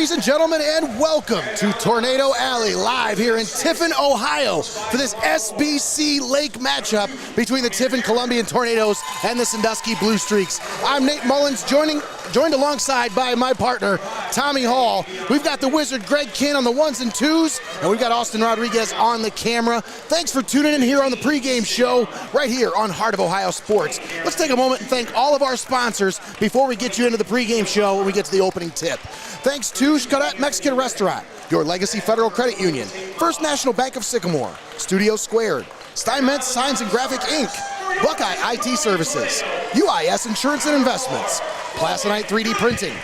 ladies and gentlemen, and welcome to Tornado Alley, live here in Tiffin, Ohio, for this SBC Lake matchup between the Tiffin Columbian Tornadoes and the Sandusky Blue Streaks. I'm Nate Mullins, joined alongside by my partner, Tommy Hall. We've got the Wizard Greg Kinn on the ones and twos, and we've got Austin Rodriguez on the camera. Thanks for tuning in here on the pregame show, right here on Heart of Ohio Sports. Let's take a moment and thank all of our sponsors before we get you into the pregame show when we get to the opening tip. Thanks to Xcaret Mexican Restaurant, Your Legacy Federal Credit Union, First National Bank of Sycamore, Studio Squared, Steinmetz Signs and Graphic Inc., Buckeye IT Services, UIS Insurance and Investments, Plasonite 3D Printing,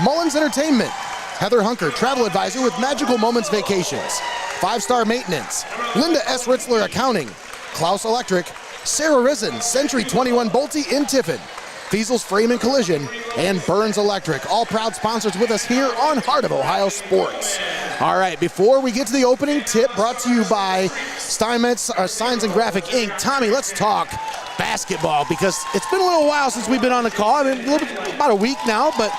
Mullins Entertainment, Heather Hunker, Travel Advisor with Magical Moments Vacations, 5-Star Maintenance, Linda S. Ritzler Accounting, Clouse Electric, Sara, Riesen, Century 21 Bolte in Tiffin, Feasel's Frame and Collision, and Burns Electric, all proud sponsors with us here on Heart of Ohio Sports. All right, before we get to the opening tip, brought to you by Steinmetz Signs and Graphic Inc., Tommy, let's talk basketball, because it's been a little while since we've been on the call. I mean, about a week now, but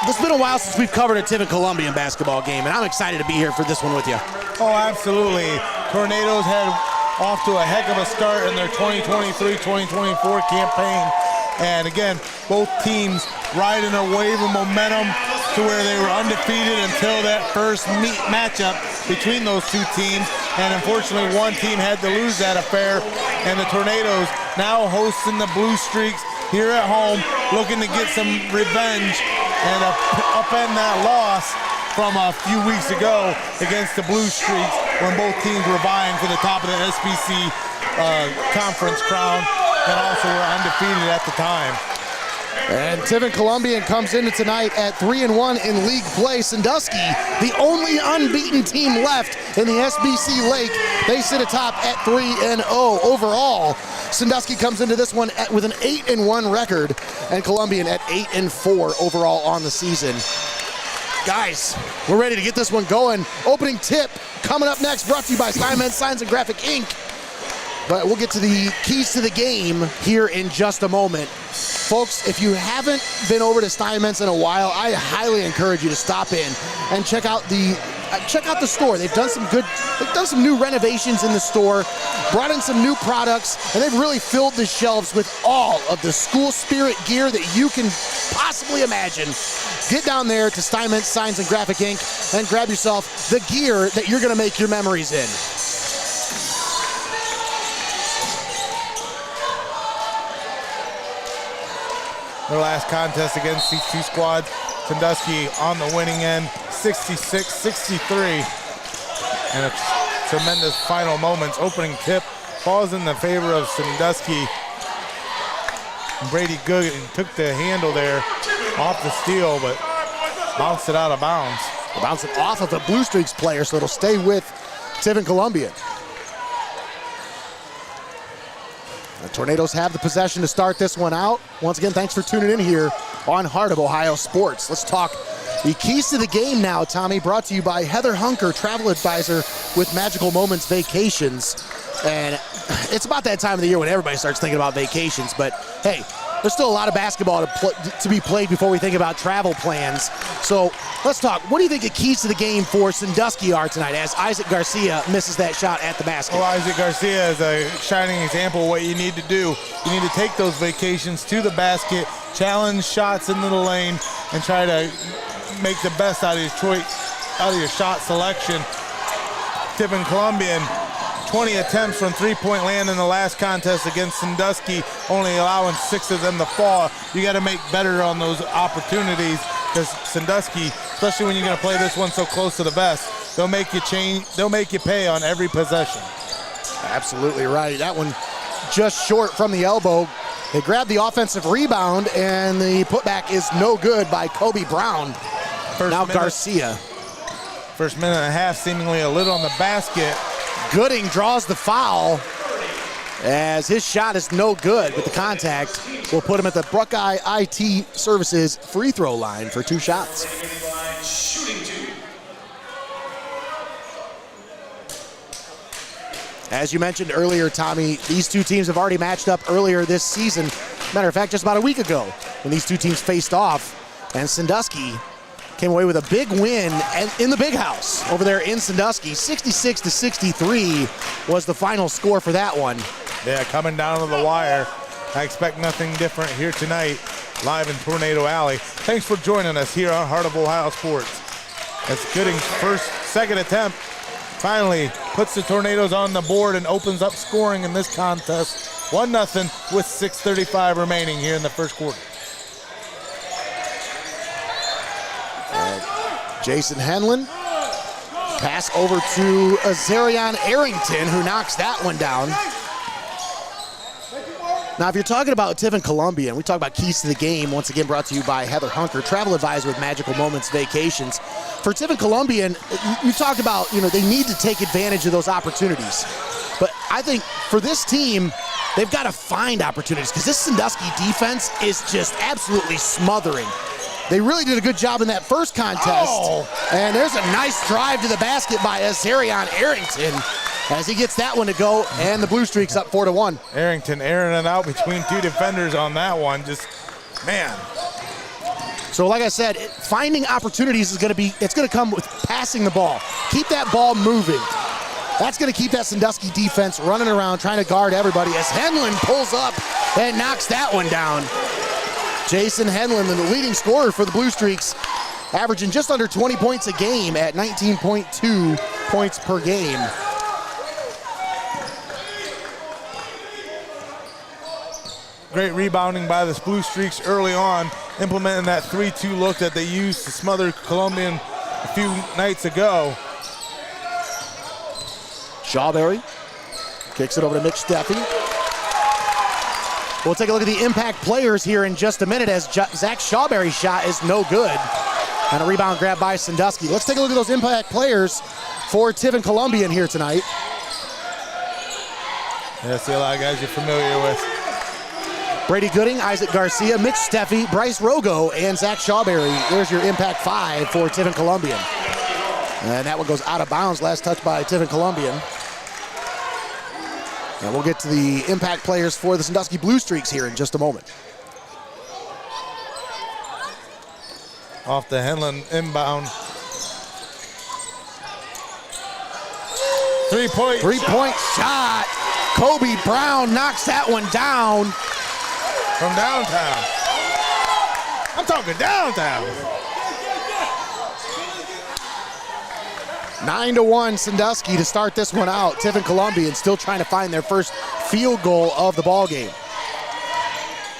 it's been a while since we've covered a Tiffin Columbian basketball game, and I'm excited to be here for this one with you. Oh, absolutely. Tornadoes had off to a heck of a start in their 2023-2024 campaign. And again, both teams riding a wave of momentum to where they were undefeated until that first matchup between those two teams. And unfortunately, one team had to lose that affair. And the Tornadoes now hosting the Blue Streaks here at home, looking to get some revenge and upend that loss from a few weeks ago against the Blue Streaks when both teams were vying for the top of the SBC conference crown, and also were undefeated at the time. And Tiffin Columbian comes into tonight at 3-1 in league play. Sandusky, the only unbeaten team left in the SBC Lake, they sit atop at 3-0 overall. Sandusky comes into this one with an 8-1 record, and Columbian at 8-4 overall on the season. Guys, we're ready to get this one going. Opening tip coming up next, brought to you by Steinmetz Signs and Graphic Inc. But we'll get to the keys to the game here in just a moment. Folks, if you haven't been over to Steinmetz in a while, I highly encourage you to stop in and check out the store. They've done some new renovations in the store, brought in some new products, and they've really filled the shelves with all of the school spirit gear that you can possibly imagine. Get down there to Steinmetz Signs and Graphic Inc. and grab yourself the gear that you're gonna make your memories in. Their last contest against these two squads, Sandusky on the winning end, 66-63. And a tremendous final moments. Opening tip falls in the favor of Sandusky. Brady Good took the handle there off the steal, but bounced it out of bounds. Bounced it off of the Blue Streaks player, so it'll stay with Tiffin Columbian. The Tornadoes have the possession to start this one out. Once again, thanks for tuning in here on Heart of Ohio Sports. Let's talk the keys to the game now, Tommy, brought to you by Heather Hunker, Travel Advisor with Magical Moments Vacations. And it's about that time of the year when everybody starts thinking about vacations, but hey, there's still a lot of basketball to be played before we think about travel plans. So let's talk. What do you think the keys to the game for Sandusky are tonight as Isaac Garcia misses that shot at the basket? Well, Isaac Garcia is a shining example of what you need to do. You need to take those vacations to the basket, challenge shots into the lane, and try to make the best out of your choice, out of your shot selection. Tiffin Columbian, 20 attempts from three-point land in the last contest against Sandusky, only allowing 6 of them to fall. You got to make better on those opportunities, because Sandusky, especially when you're going to play this one so close to the vest, they'll make you pay on every possession. Absolutely right. That one just short from the elbow. They grab the offensive rebound, and the putback is no good by Kobe Brown. Garcia. First minute and a half, seemingly a lid on the basket. Gooding draws the foul as his shot is no good, but the contact will put him at the Buckeye IT Services free throw line for 2 shots. As you mentioned earlier, Tommy, these two teams have already matched up earlier this season. Matter of fact, just about a week ago when these two teams faced off, and Sandusky came away with a big win in the big house over there in Sandusky. 66-63 was the final score for that one. Yeah, coming down to the wire. I expect nothing different here tonight, live in Tornado Alley. Thanks for joining us here on Heart of Ohio Sports. That's Gooding's second attempt. Finally puts the Tornadoes on the board and opens up scoring in this contest. 1-0 with 6:35 remaining here in the first quarter. Jason Henlin, pass over to Azarion Arrington, who knocks that one down. Now, if you're talking about Tiffin Columbian, we talk about keys to the game, once again brought to you by Heather Hunker, travel advisor with Magical Moments Vacations. For Tiffin Columbian, you talked about, they need to take advantage of those opportunities. But I think for this team, they've got to find opportunities because this Sandusky defense is just absolutely smothering. They really did a good job in that first contest. And there's a nice drive to the basket by Azarion Arrington as he gets that one to go, and the Blue Streaks up 4-1. Arrington airing it out between two defenders on that one. Man. So like I said, finding opportunities is it's going to come with passing the ball. Keep that ball moving. That's going to keep that Sandusky defense running around trying to guard everybody as Henlin pulls up and knocks that one down. Jason Henlin, the leading scorer for the Blue Streaks, averaging just under 20 points a game at 19.2 points per game. Great rebounding by the Blue Streaks early on, implementing that 3-2 look that they used to smother Columbian a few nights ago. Shawberry kicks it over to Mitch Steffi. We'll take a look at the impact players here in just a minute as Zach Shawberry's shot is no good. And a rebound grab by Sandusky. Let's take a look at those impact players for Tiffin Columbian here tonight. Yeah, I see a lot of guys you're familiar with. Brady Gooding, Isaac Garcia, Mitch Steffi, Bryce Rogo, and Zach Shawberry. There's your impact 5 for Tiffin Columbian. And that one goes out of bounds. Last touch by Tiffin Columbian. And we'll get to the impact players for the Sandusky Blue Streaks here in just a moment. Off the Henlin inbound. Three-point shot. Kobe Brown knocks that one down. From downtown. I'm talking downtown. 9-1 Sandusky to start this one out. Tiffin Columbian still trying to find their first field goal of the ball game.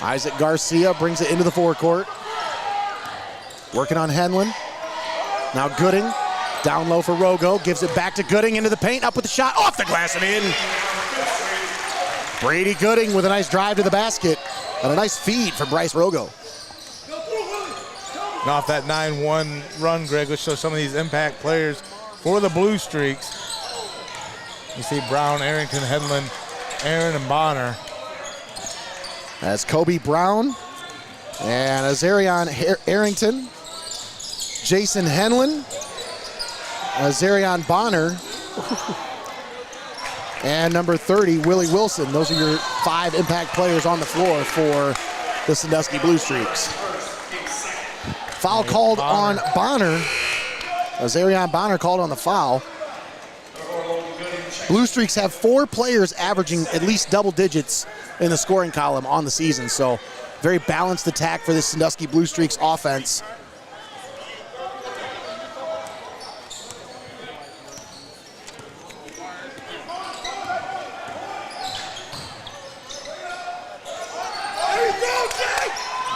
Isaac Garcia brings it into the forecourt. Working on Henlin. Now Gooding, down low for Rogo, gives it back to Gooding into the paint, up with the shot, off the glass and in. Brady Gooding with a nice drive to the basket and a nice feed from Bryce Rogo. And off that 9-1 run, Greg, let's show some of these impact players for the Blue Streaks. You see Brown, Arrington, Henlin, Aaron, and Bonner. That's Kobe Brown and Azarion Arrington, Jason Henlin, Azarion Bonner, and number 30, Willie Wilson. Those are your 5 impact players on the floor for the Sandusky Blue Streaks. Foul called on Bonner. Azarion Bonner called on the foul. Blue Streaks have 4 players averaging at least double digits in the scoring column on the season, so very balanced attack for the Sandusky Blue Streaks offense.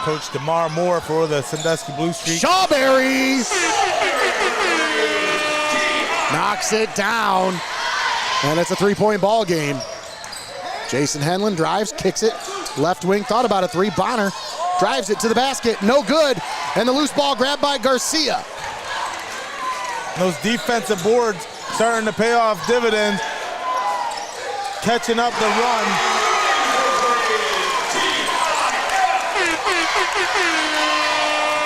Coach DeMar Moore for the Sandusky Blue Streaks. Shawberry knocks it down, and it's a 3-point ball game. Jason Henlin drives, kicks it, left wing, thought about a 3. Bonner drives it to the basket, no good, and the loose ball grabbed by Garcia. Those defensive boards starting to pay off dividends, catching up the run.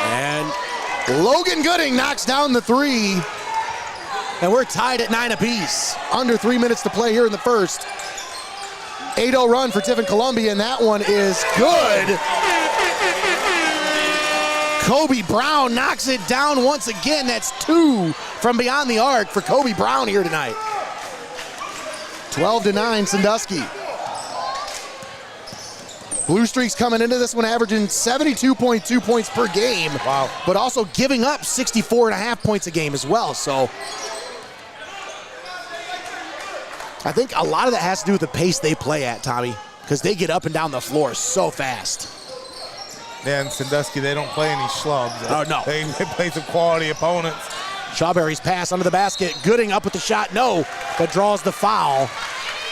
And Logan Gooding knocks down the 3. And we're tied at 9 apiece. Under 3 minutes to play here in the first. 8-0 run for Tiffin Columbian. That one is good. Kobe Brown knocks it down once again. That's 2 from beyond the arc for Kobe Brown here tonight. 12-9 Sandusky. Blue Streaks coming into this one averaging 72.2 points per game. Wow. But also giving up 64.5 points a game as well. So I think a lot of that has to do with the pace they play at, Tommy, because they get up and down the floor so fast. Yeah, and Sandusky, they don't play any schlubs. Oh, no. They play some quality opponents. Shawberry's pass under the basket. Gooding up with the shot, no, but draws the foul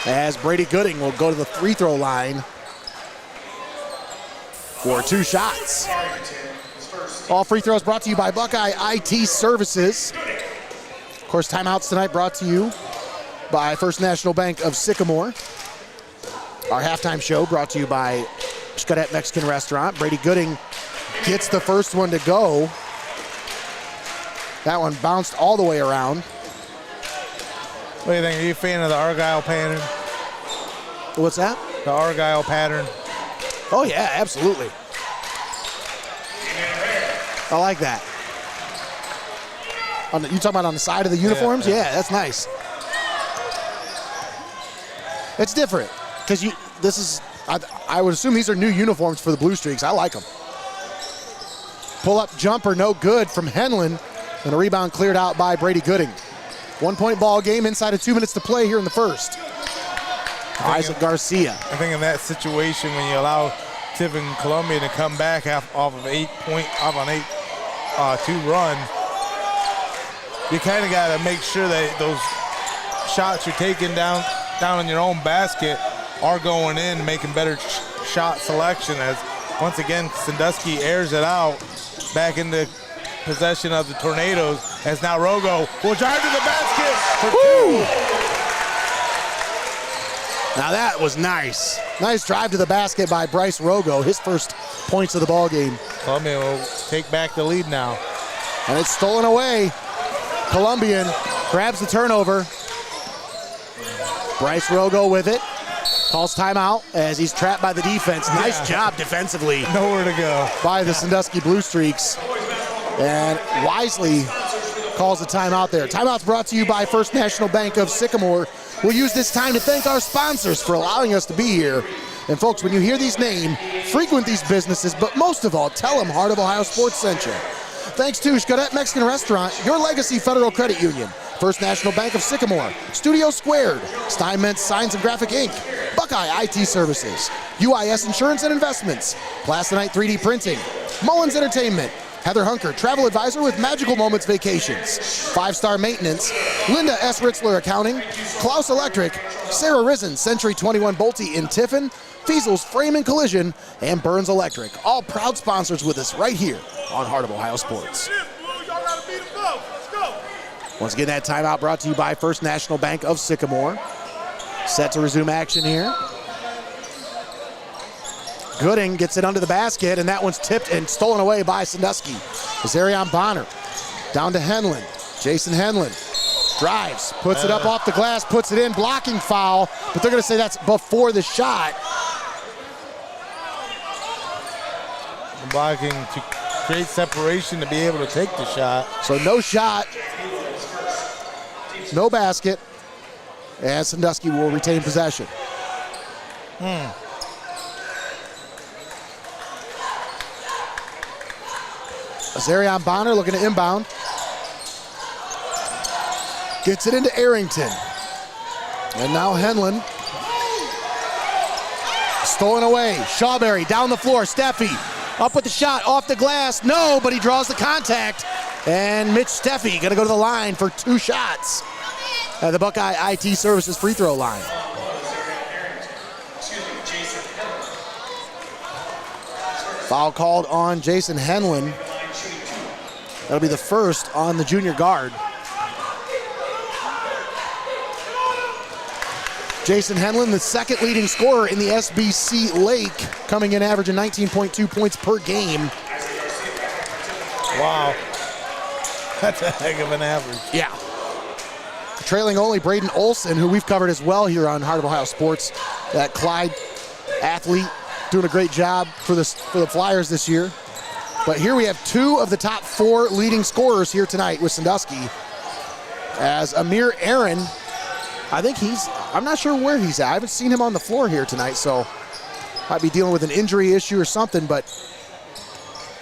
as Brady Gooding will go to the free throw line for 2 shots. All free throws brought to you by Buckeye IT Services. Of course, timeouts tonight brought to you by First National Bank of Sycamore. Our halftime show brought to you by Xcaret Mexican Restaurant. Brady Gooding gets the first one to go. That one bounced all the way around. What do you think? Are you a fan of the Argyle pattern? What's that? The Argyle pattern. Oh, yeah, absolutely. I like that. You talking about on the side of the uniforms? Yeah, that's nice. It's different because this is, I would assume these are new uniforms for the Blue Streaks. I like them. Pull-up jumper, no good from Henlin, and a rebound cleared out by Brady Gooding. 1-point ball game inside of 2 minutes to play here in the first. Isaac Garcia. I think in that situation, when you allow Tiffin Columbian to come back off an 8-2 run, you kind of got to make sure that those shots you're taking down in your own basket are going in, making better shot selection. As once again Sandusky airs it out back into possession of the Tornadoes, as now Rogo will drive to the basket for 2. Now that was nice. Nice drive to the basket by Bryce Rogo, his first points of the ball game. Columbian will take back the lead now. And it's stolen away. Columbian grabs the turnover. Bryce Rogo with it. Calls timeout as he's trapped by the defense. Nice job defensively. Nowhere to go. By the Sandusky Blue Streaks. And wisely calls the timeout there. Timeout's brought to you by First National Bank of Sycamore. We'll use this time to thank our sponsors for allowing us to be here. And folks, when you hear these names, frequent these businesses, but most of all, tell them Heart of Ohio Sports sent you. Thanks to Xcaret Mexican Restaurant, Your Legacy Federal Credit Union, First National Bank of Sycamore, Studio Squared, Steinmetz Signs and Graphic Inc., Buckeye IT Services, UIS Insurance and Investments, Plasonite 3D Printing, Mullins Entertainment, Heather Hunker, Travel Advisor with Magical Moments Vacations, 5-Star Maintenance, Linda S. Ritzler Accounting, Clouse Electric, Sara Riesen, Century 21 Bolte in Tiffin, Feasel's Frame and Collision, and Burns Electric. All proud sponsors with us right here on Heart of Ohio Sports. Once again, that timeout brought to you by First National Bank of Sycamore. Set to resume action here. Gooding gets it under the basket, and that one's tipped and stolen away by Sandusky. Zarion Bonner down to Henlin. Jason Henlin drives, puts it up off the glass, puts it in, blocking foul, but they're going to say that's before the shot. Blocking to create separation to be able to take the shot. So no shot, no basket, and Sandusky will retain possession. Zarion Bonner looking to inbound. Gets it into Arrington. And now Henlin. Stolen away. Shawberry down the floor. Steffi up with the shot off the glass. No, but he draws the contact. And Mitch Steffi going to go to the line for 2 shots at the Buckeye IT Services free throw line. Foul called on Jason Henlin. That'll be the first on the junior guard. Jason Henlin, the second leading scorer in the SBC Lake, coming in averaging 19.2 points per game. Wow. That's a heck of an average. Yeah. Trailing only Braden Olson, who we've covered as well here on Heart of Ohio Sports. That Clyde athlete doing a great job for the Flyers this year. But here we have 2 of the top 4 leading scorers here tonight with Sandusky. As Amir Aaron, I'm not sure where he's at. I haven't seen him on the floor here tonight, so might be dealing with an injury issue or something, but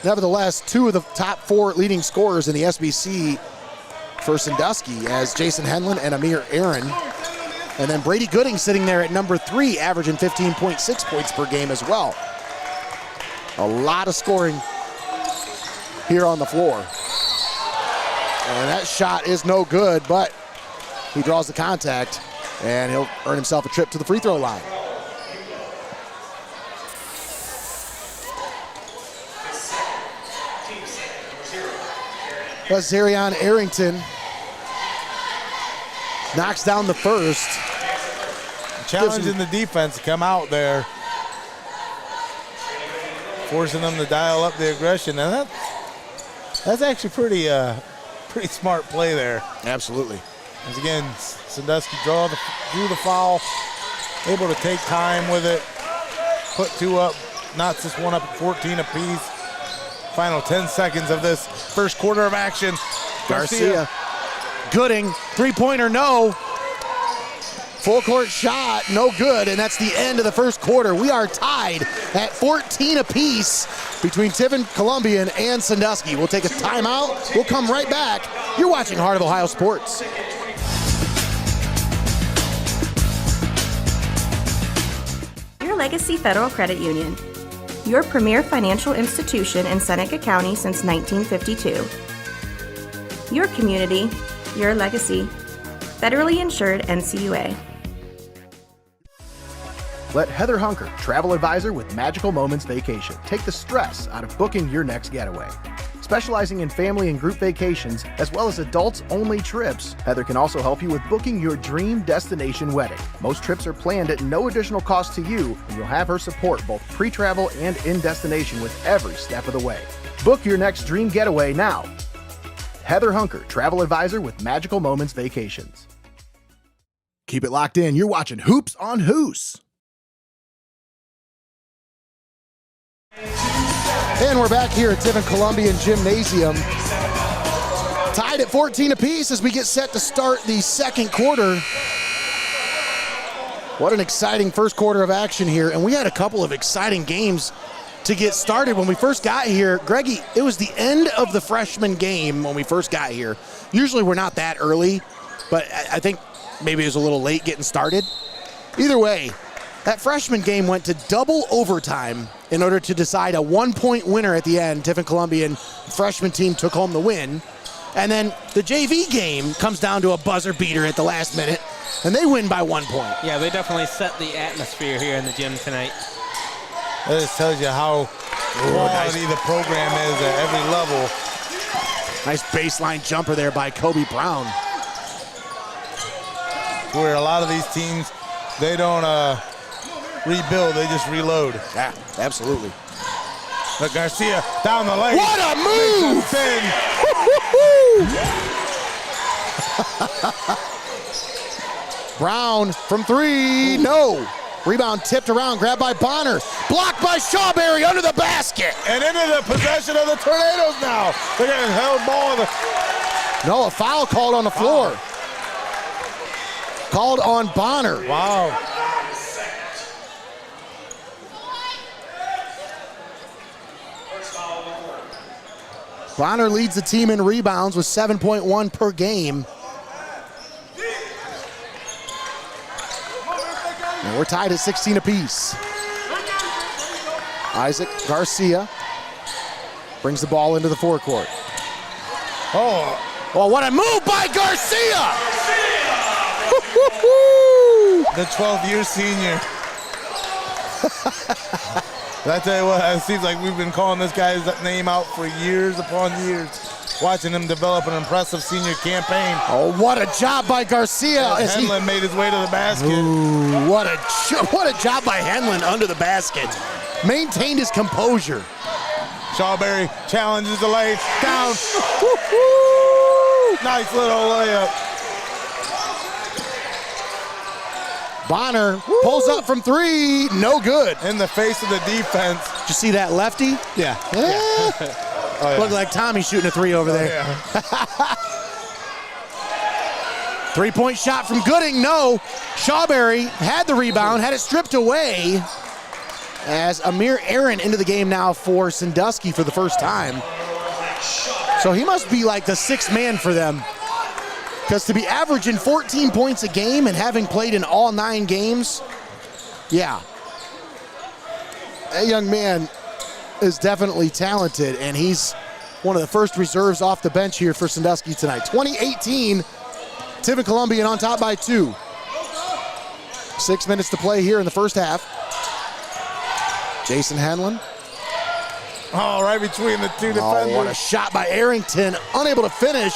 nevertheless, 2 of the top 4 leading scorers in the SBC for Sandusky as Jason Henlon and Amir Aaron. And then Brady Gooding sitting there at number 3, averaging 15.6 points per game as well. A lot of scoring here on the floor. And that shot is no good, but he draws the contact, and he'll earn himself a trip to the free throw line. Zarion Arrington knocks down the first. Challenging the defense to come out there. Forcing them to dial up the aggression. And that's actually pretty smart play there. Absolutely. As again, Sandusky drew the foul, able to take time with it, put 2 up, knocks this one up at 14 apiece. Final 10 seconds of this first quarter of action. Garcia. Gooding, 3-pointer, no. Full court shot, no good, and that's the end of the first quarter. We are tied at 14 apiece between Tiffin Columbian and Sandusky. We'll take a timeout. We'll come right back. You're watching Heart of Ohio Sports. Your Legacy Federal Credit Union. Your premier financial institution in Seneca County since 1952. Your community, your legacy. Federally insured NCUA. Let Heather Hunker, travel advisor with Magical Moments Vacation, take the stress out of booking your next getaway. Specializing in family and group vacations, as well as adults-only trips, Heather can also help you with booking your dream destination wedding. Most trips are planned at no additional cost to you, and you'll have her support both pre-travel and in-destination with every step of the way. Book your next dream getaway now. Heather Hunker, travel advisor with Magical Moments Vacations. Keep it locked in. You're watching Hoops on Hoos. And we're back here at Tiffin Columbian Gymnasium. Tied at 14 apiece as we get set to start the second quarter. What an exciting first quarter of action here. And we had a couple of exciting games to get started when we first got here. Greggy, it was the end of the freshman game when we first got here. Usually we're not that early, but I think maybe it was a little late getting started. Either way, that freshman game went to double overtime in order to decide a 1-point winner at the end. Tiffin Columbian freshman team took home the win. And then the JV game comes down to a buzzer beater at the last minute, and they win by 1 point. Yeah, they definitely set the atmosphere here in the gym tonight. That just tells you how quality the program is at every level. Nice baseline jumper there by Kobe Brown. Where a lot of these teams, they don't rebuild, they just reload. Yeah, absolutely. But Garcia down the lane. What a move! Brown from 3, no. Rebound tipped around, grabbed by Bonner. Blocked by Shawberry under the basket. And into the possession of the Tornadoes now. They're getting held ball. No, a foul called on the floor. Called on Bonner. Wow. Bonner leads the team in rebounds with 7.1 per game. And we're tied at 16 apiece. Isaac Garcia brings the ball into the forecourt. Oh, what a move by Garcia! The 12th-year senior. I tell you what, it seems like we've been calling this guy's name out for years upon years, watching him develop an impressive senior campaign. Oh, what a job by Garcia. As Henlon made his way to the basket. Ooh, what a job by Henlon under the basket. Maintained his composure. Shawberry challenges the lane, down. Nice little layup. Bonner pulls up from 3, no good. In the face of the defense. Did you see that lefty? Yeah. yeah. Looked like Tommy shooting a three over there. Yeah. 3-point shot from Gooding, no. Shawberry had the rebound, had it stripped away as Amir Aaron into the game now for Sandusky for the first time. So he must be like the sixth man for them, because to be averaging 14 points a game and having played in all 9 games, yeah. That young man is definitely talented, and he's one of the first reserves off the bench here for Sandusky tonight. 2018, Tiffin Columbian on top by 2. 6 minutes to play here in the first half. Jason Henlon. Oh, right between the two defenders. Oh, what a shot by Arrington. Unable to finish.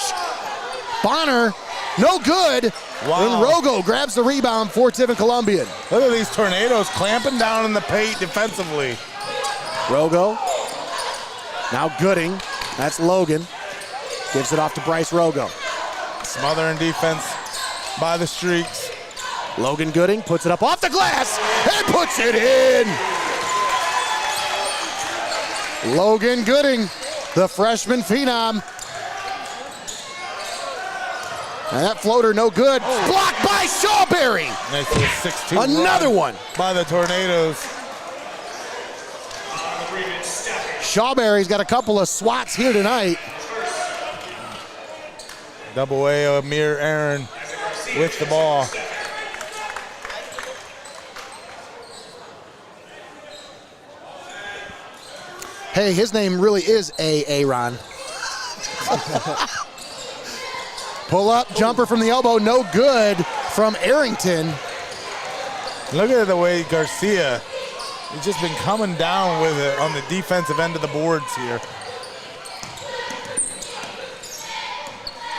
Bonner, no good. Wow. And Rogo grabs the rebound for Tiffin Columbian. Look at these Tornadoes clamping down in the paint defensively. Rogo. Now Gooding. That's Logan. Gives it off to Bryce Rogo. Smothering defense by the Streaks. Logan Gooding puts it up off the glass and puts it in. Logan Gooding, the freshman phenom. And that floater no good. Blocked by Shawberry. Nice little 6-2 Another run one. by the Tornadoes. Shawberry's got a couple of swats here tonight. Double A Amir Aaron with the ball. Hey, his name really is Aaron. Pull up, jumper from the elbow, no good from Arrington. Look at the way Garcia, he's just been coming down with it on the defensive end of the boards here.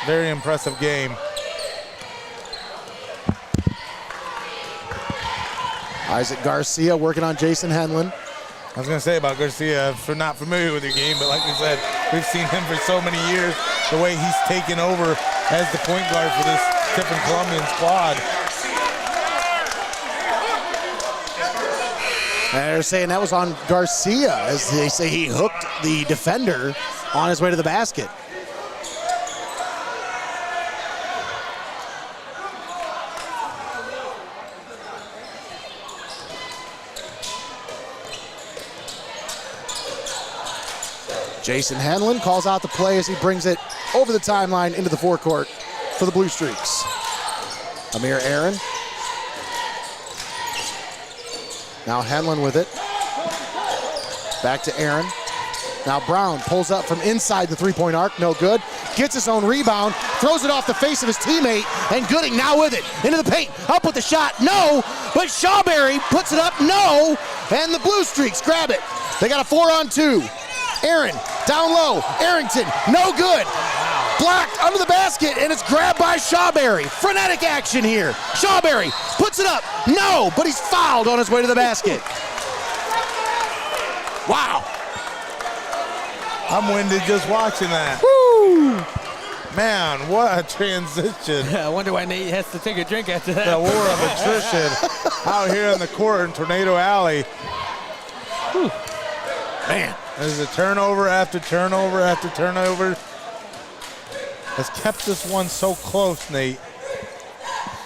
Very impressive game. Isaac Garcia working on Jason Henlon. I was going to say about Garcia, if you're not familiar with your game, but like we said, we've seen him for so many years, the way he's taken over as the point guard for this Tiffin Columbian squad. And they're saying that was on Garcia, as they say he hooked the defender on his way to the basket. Jason Henlon calls out the play as he brings it over the timeline into the forecourt for the Blue Streaks. Amir Aaron. Now Henlon with it. Back to Aaron. Now Brown pulls up from inside the three-point arc, no good. Gets his own rebound, throws it off the face of his teammate, and Gooding now with it. Into the paint, up with the shot, no! But Shawberry puts it up, no! And the Blue Streaks grab it. They got a 4-on-2. Aaron, down low, Arrington, no good. Blocked under the basket, and it's grabbed by Shawberry. Frenetic action here. Shawberry puts it up, no, but he's fouled on his way to the basket. Wow. I'm winded just watching that. Woo! Man, what a transition. I wonder why Nate has to take a drink after that. The war of attrition out here in the court in Tornado Alley. Whew. Man. There's a turnover after turnover after turnover. Has kept this one so close, Nate.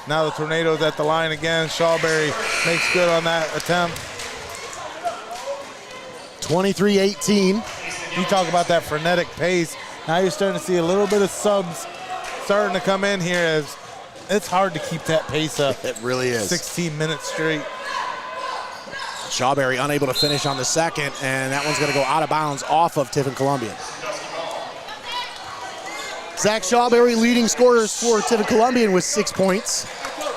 Now the Tornadoes at the line again. Shawberry makes good on that attempt. 23-18. You talk about that frenetic pace. Now you're starting to see a little bit of subs starting to come in here. As it's hard to keep that pace up. It really is. 16 minutes straight. Shawberry unable to finish on the second, and that one's going to go out of bounds off of Tiffin Columbian. Zach Shawberry leading scorers for Tiffin Columbian with 6 points.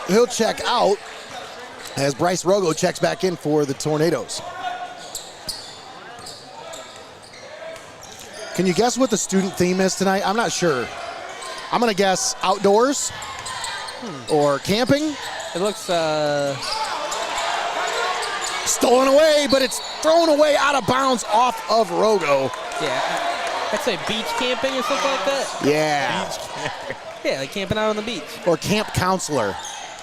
He'll check out as Bryce Rogo checks back in for the Tornadoes. Can you guess what the student theme is tonight? I'm not sure. I'm going to guess outdoors or camping. It looks Stolen away, but it's thrown away out of bounds off of Rogo. yeah, I'd say beach camping or something like that. Yeah. Yeah, like camping out on the beach. Or camp counselor.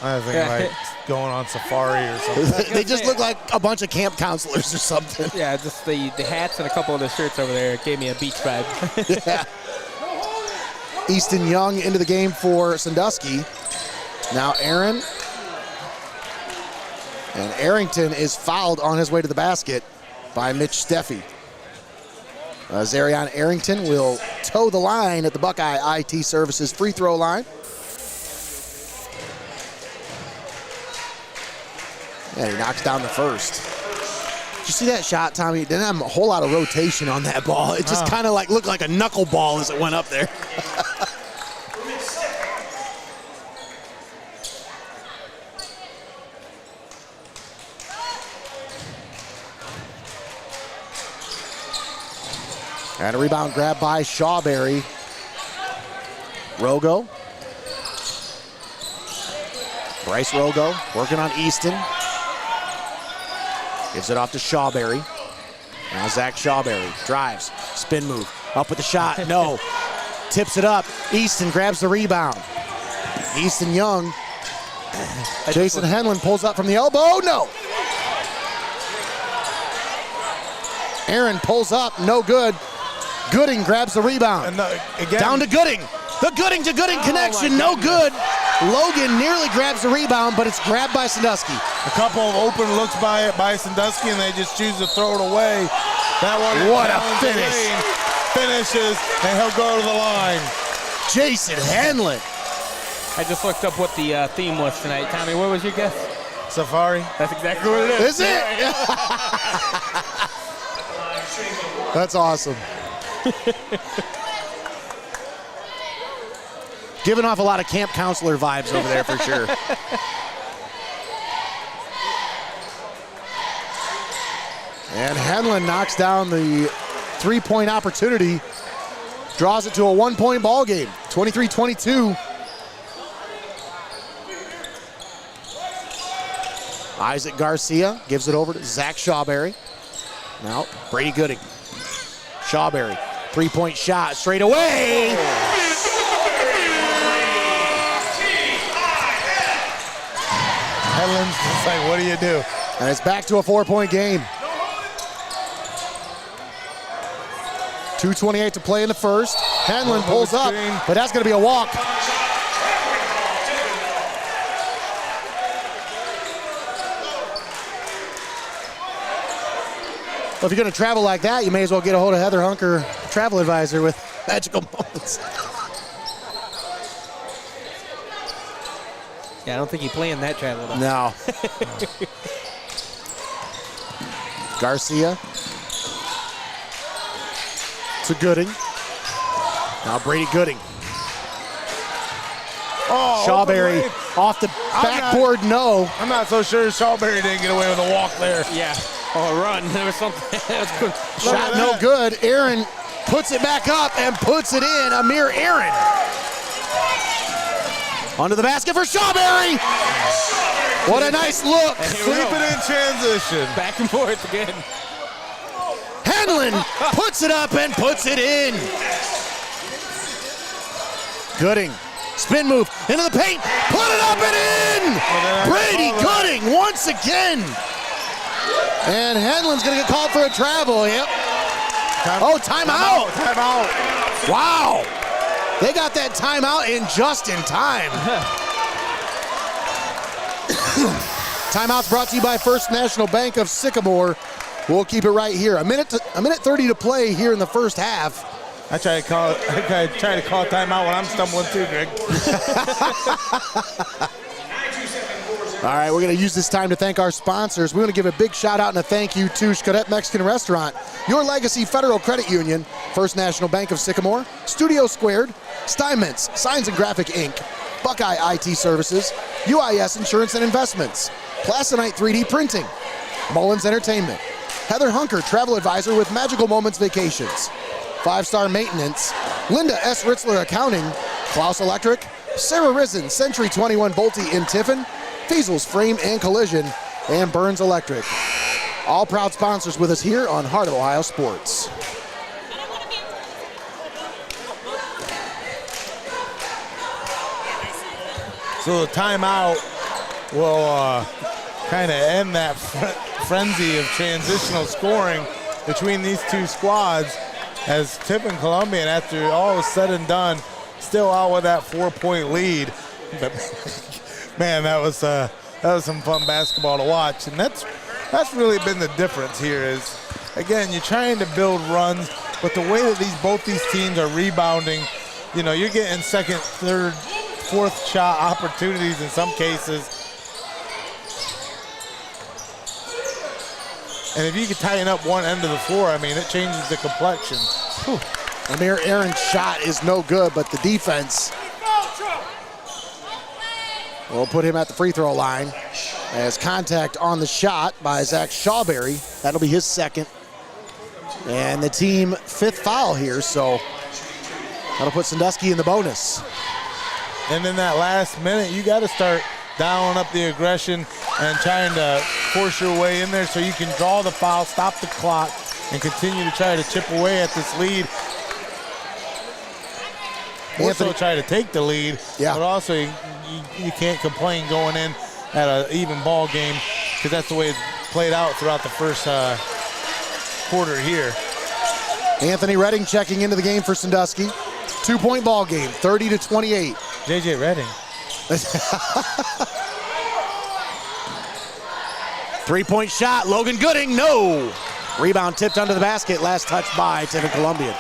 I was thinking like going on safari or something. They just look like a bunch of camp counselors or something. Yeah, just the hats and a couple of the shirts over there gave me a beach vibe. Yeah. Easton Young into the game for Sandusky. Now Aaron. And Arrington is fouled on his way to the basket by Mitch Steffi. Zarion Arrington will toe the line at the Buckeye IT Services free throw line. And he knocks down the first. Did you see that shot, Tommy? It didn't have a whole lot of rotation on that ball. It just kind of like looked like a knuckleball as it went up there. And a rebound grab by Shawberry. Rogo. Bryce Rogo working on Easton. Gives it off to Shawberry. Now Zach Shawberry drives, spin move, up with the shot, no. Tips it up, Easton grabs the rebound. Easton Young. Jason Henlon pulls up from the elbow, no. Aaron pulls up, no good. Gooding grabs the rebound. Again, down to Gooding. The Gooding to Gooding connection, no good. Logan nearly grabs the rebound, but it's grabbed by Sandusky. a couple of open looks by Sandusky, and they just choose to throw it away. That one, what a finish. Finishes, and he'll go to the line. Jason Henlon. I just looked up what the theme was tonight. Tommy, what was your guess? Safari. That's exactly what it is. Is it? That's awesome. Giving off a lot of camp counselor vibes over there for sure. And Henlon knocks down the three-point opportunity, draws it to a one-point ball game, 23-22. Isaac Garcia gives it over to Zach Shawberry. Now Brady Gooding. Shawberry, three-point shot straight away. Henlon's just like, what do you do? And it's back to a four-point game. 2:28 to play in the first. Henlon pulls up, but that's going to be a walk. Well, if you're going to travel like that, you may as well get a hold of Heather Hunker, travel advisor with Magical Moments. Yeah, I don't think he planned that travel though. No. Garcia to Gooding. Now Brady Gooding. Oh, Shawberry off the backboard, no. I'm not so sure Shawberry didn't get away with a walk there. Yeah. Oh, a run. There was something. That was good. Shot no good. Aaron puts it back up and puts it in. Amir Aaron. Onto the basket for Shawberry. What a nice look. Sleeping in transition. Back and forth again. Henlon puts it up and puts it in. Gooding, spin move into the paint, put it up and in. Brady Gooding once again. And Henlon's gonna get called for a travel, yep. Timeout. Timeout. Wow. They got that timeout in just in time. Timeout's brought to you by First National Bank of Sycamore. We'll keep it right here. A minute 30 to play here in the first half. I try to call timeout when I'm stumbling too, Greg. All right, we're going to use this time to thank our sponsors. We want to give a big shout out and a thank you to Xcaret Mexican Restaurant, Your Legacy Federal Credit Union, First National Bank of Sycamore, Studio Squared, Steinmetz, Signs and Graphic Inc., Buckeye IT Services, UIS Insurance and Investments, Plasonite 3D Printing, Mullins Entertainment, Heather Hunker, Travel Advisor with Magical Moments Vacations, 5-Star Maintenance, Linda S. Ritzler Accounting, Clouse Electric, Sara Riesen, Century 21 Bolte in Tiffin, Feasel's Frame and Collision, and Burns Electric. All proud sponsors with us here on Heart of Ohio Sports. So the timeout will kind of end that frenzy of transitional scoring between these two squads, as Tiffin Columbian, after all is said and done, still out with that 4-point lead. But man, that was some fun basketball to watch, and that's really been the difference here. Is again, you're trying to build runs, but the way that both these teams are rebounding, you know, you're getting second, third, fourth shot opportunities in some cases. And if you can tighten up one end of the floor, I mean, it changes the complexion. Whew. Amir Aaron's shot is no good, but the defense will put him at the free throw line as contact on the shot by Zach Shawberry. That'll be his second. And the team fifth foul here, so that'll put Sandusky in the bonus. And in that last minute, you got to start dialing up the aggression and trying to force your way in there so you can draw the foul, stop the clock, and continue to try to chip away at this lead. Also try to take the lead, but also you can't complain going in at an even ball game, because that's the way it played out throughout the first quarter here. Anthony Redding checking into the game for Sandusky. 2-point ball game, 30-28. JJ Redding. 3-point shot, Logan Gooding, no! Rebound tipped under the basket, last touch by Tiffin Columbian.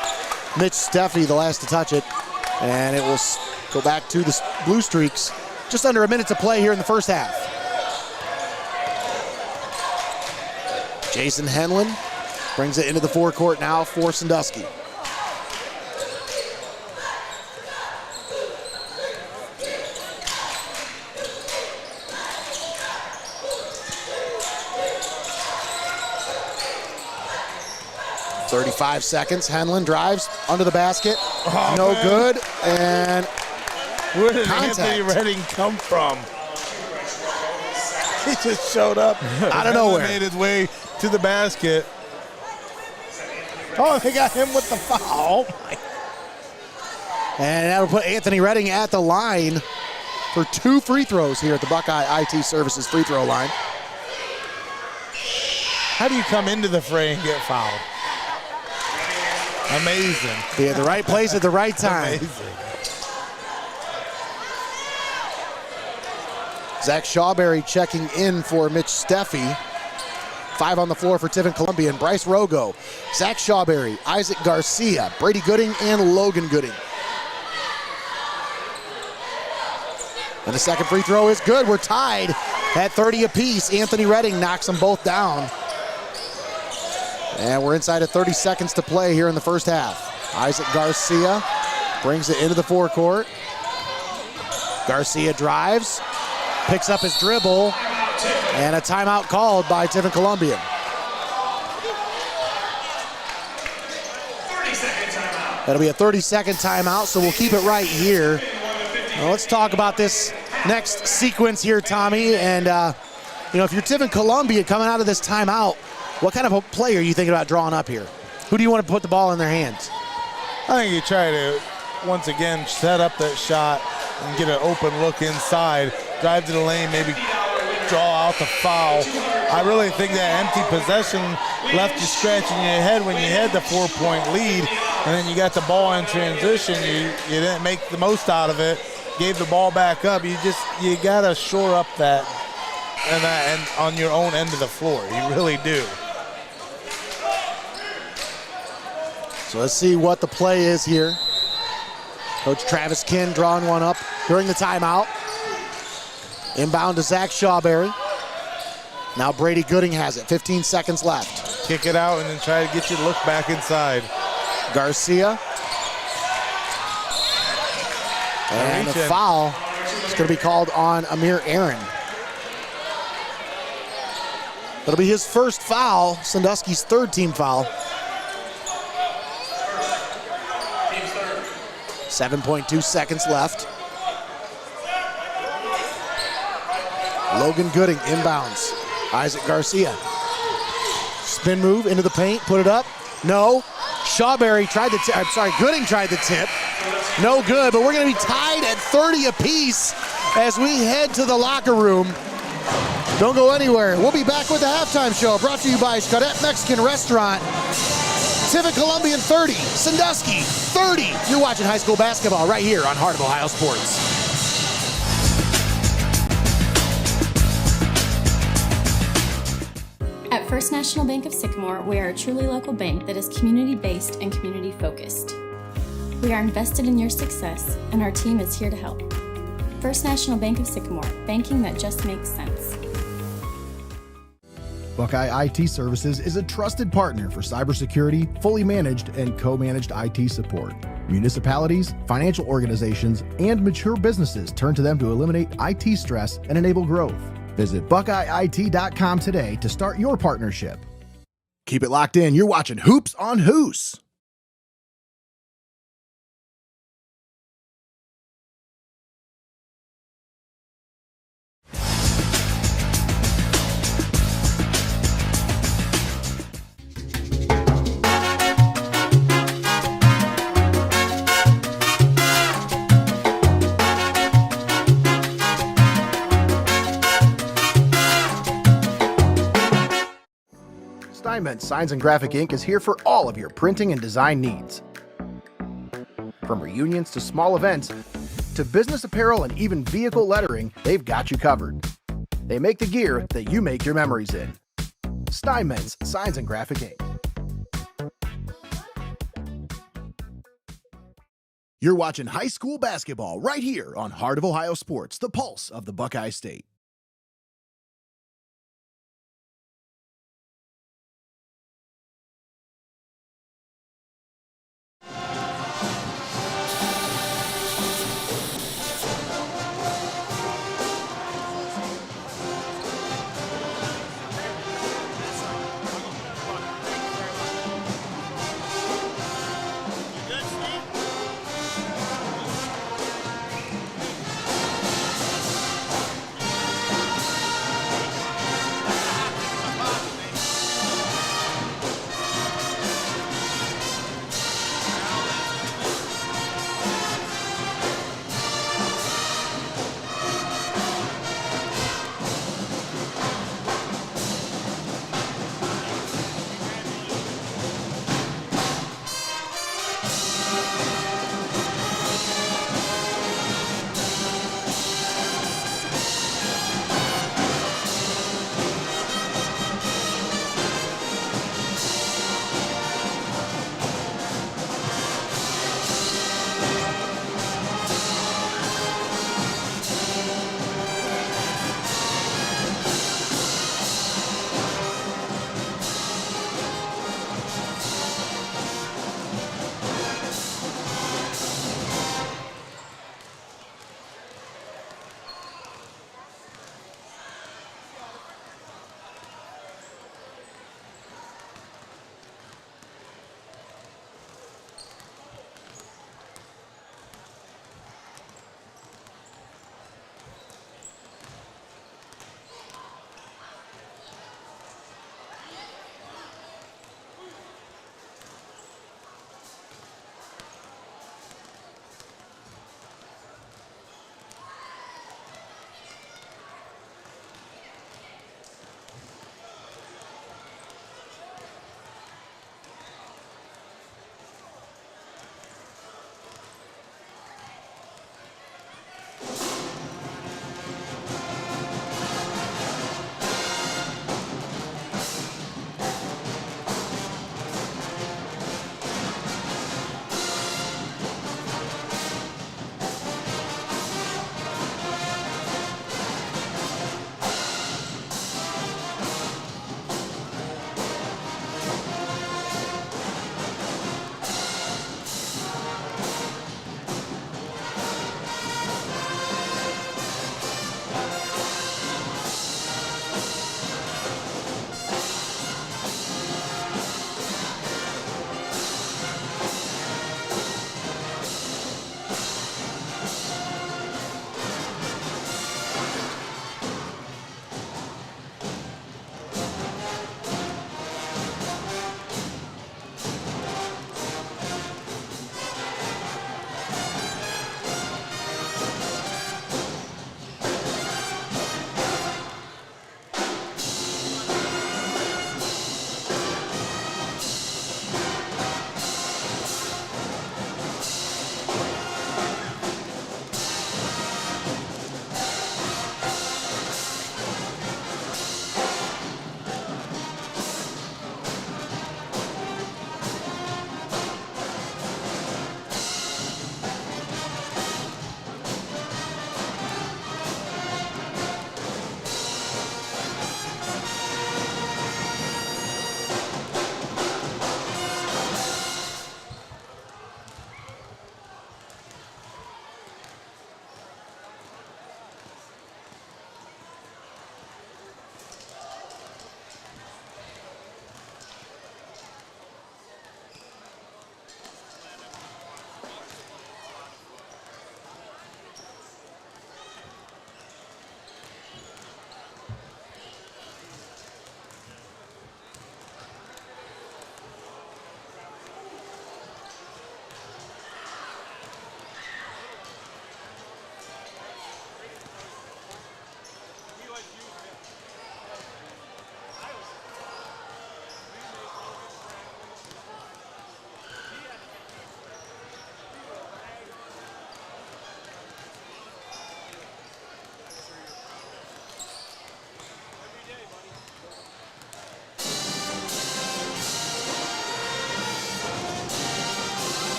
Mitch Steffi, the last to touch it, and it will go back to the Blue Streaks. Just under a minute to play here in the first half. Jason Henlon brings it into the forecourt now for Sandusky. .35 seconds. Henlon drives under the basket. Oh, no man. Good. And where did contact. Anthony Redding come from? He just showed up out of nowhere. Made his way to the basket. Oh, they got him with the foul. And that'll put Anthony Redding at the line for 2 free throws here at the Buckeye IT Services free throw line. How do you come into the fray and get fouled? Amazing. Be at the right place at the right time. Amazing. Zach Shawberry checking in for Mitch Steffi. 5 on the floor for Tiffin Columbian. Bryce Rogo, Zach Shawberry, Isaac Garcia, Brady Gooding, and Logan Gooding. And the second free throw is good. We're tied at 30 apiece. Anthony Redding knocks them both down. And we're inside of 30 seconds to play here in the first half. Isaac Garcia brings it into the forecourt. Garcia drives, picks up his dribble, and a timeout called by Tiffin Columbian. 30-second timeout. That'll be a 30-second timeout, so we'll keep it right here. Now let's talk about this next sequence here, Tommy. And, if you're Tiffin Columbian coming out of this timeout, what kind of a play are you thinking about drawing up here? Who do you want to put the ball in their hands? I think you try to, once again, set up that shot and get an open look inside, drive to the lane, maybe draw out the foul. I really think that empty possession left you scratching your head when you had the 4-point lead, and then you got the ball in transition. You didn't make the most out of it, gave the ball back up. You got to shore up that and on your own end of the floor. You really do. So let's see what the play is here. Coach Travis Kinn drawing one up during the timeout. Inbound to Zach Shawberry. Now Brady Gooding has it. 15 seconds left. Kick it out and then try to get you to look back inside. Garcia. And the foul is going to be called on Amir Aaron. That'll be his first foul, Sandusky's third team foul. 7.2 seconds left. Logan Gooding inbounds. Isaac Garcia. Spin move into the paint, put it up. No. Shawberry tried the tip. Gooding tried the tip. No good, but we're going to be tied at 30 apiece as we head to the locker room. Don't go anywhere. We'll be back with the halftime show brought to you by Xcaret Mexican Restaurant. Tiffin Columbian 30, Sandusky 30. You're watching high school basketball right here on Heart of Ohio Sports. At First National Bank of Sycamore, we are a truly local bank that is community-based and community-focused. We are invested in your success, and our team is here to help. First National Bank of Sycamore, banking that just makes sense. Buckeye IT Services is a trusted partner for cybersecurity, fully managed and co-managed IT support. Municipalities, financial organizations, and mature businesses turn to them to eliminate IT stress and enable growth. Visit BuckeyeIT.com today to start your partnership. Keep it locked in. You're watching Hoops on Hoos. Steinmetz Signs and Graphic Ink is here for all of your printing and design needs. From reunions to small events, to business apparel and even vehicle lettering, they've got you covered. They make the gear that you make your memories in. Steinmetz Signs and Graphic Ink. You're watching high school basketball right here on Heart of Ohio Sports, the pulse of the Buckeye State.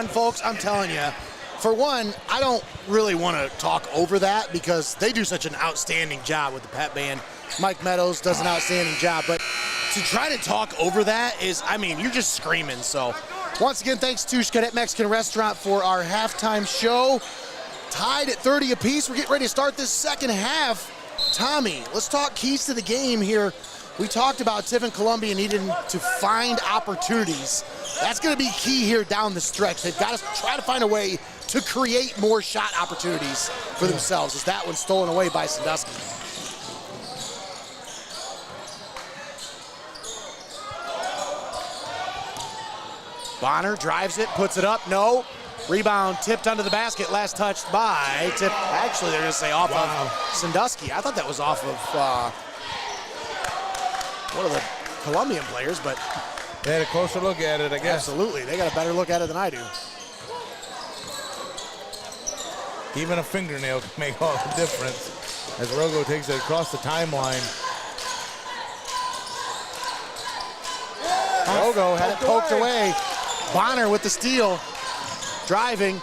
folks, I'm telling you, for one, I don't really want to talk over that because they do such an outstanding job with the pep band. Mike Meadows does an outstanding job, but to try to talk over that is, I mean, you're just screaming. So once again, thanks to Xcaret Mexican Restaurant for our halftime show. Tied at 30 apiece. We're getting ready to start this second half. Tommy, let's talk keys to the game here. We talked about Tiffin Columbian needing to find opportunities. That's going to be key here down the stretch. They've got to try to find a way to create more shot opportunities for themselves, as that one's stolen away by Sandusky. Bonner drives it, puts it up, no. Rebound tipped under the basket, last touched by Tiff. Actually, they're going to say off of Sandusky. I thought that was off of one of the Columbian players, but they had a closer look at it, I guess. Absolutely, they got a better look at it than I do. Even a fingernail can make all the difference as Rogo takes it across the timeline. Rogo had it poked away. Bonner with the steal. Driving,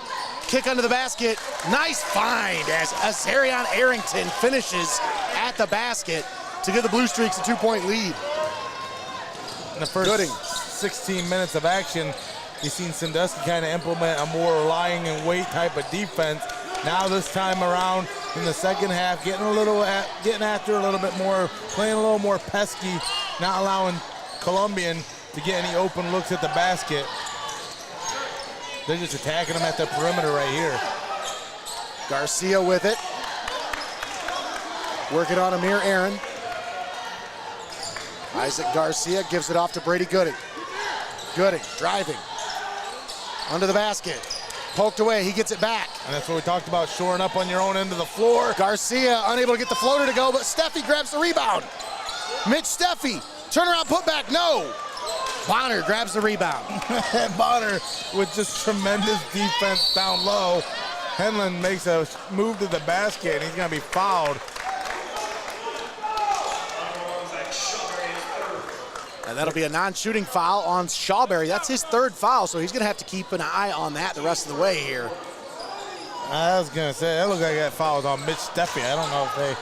kick under the basket. Nice find as Asarion Arrington finishes at the basket to give the Blue Streaks a 2-point lead. In the first 16 minutes of action, you've seen Sandusky kind of implement a more lying in wait type of defense. Now this time around in the second half, getting after a little bit more, playing a little more pesky, not allowing Columbian to get any open looks at the basket. They're just attacking them at the perimeter right here. Garcia with it. Working on Amir Aaron. Isaac Garcia gives it off to Brady Gooding. Gooding driving. Under the basket. Poked away, he gets it back. And that's what we talked about, shoring up on your own end of the floor. Garcia unable to get the floater to go, but Steffi grabs the rebound. Mitch Steffi, turnaround putback, no. Bonner grabs the rebound. Bonner with just tremendous defense down low. Henlon makes a move to the basket, and he's going to be fouled. And that'll be a non-shooting foul on Shawberry. That's his third foul, so he's going to have to keep an eye on that the rest of the way here. I was going to say, that looks like that foul was on Mitch Steffi. I don't know if they...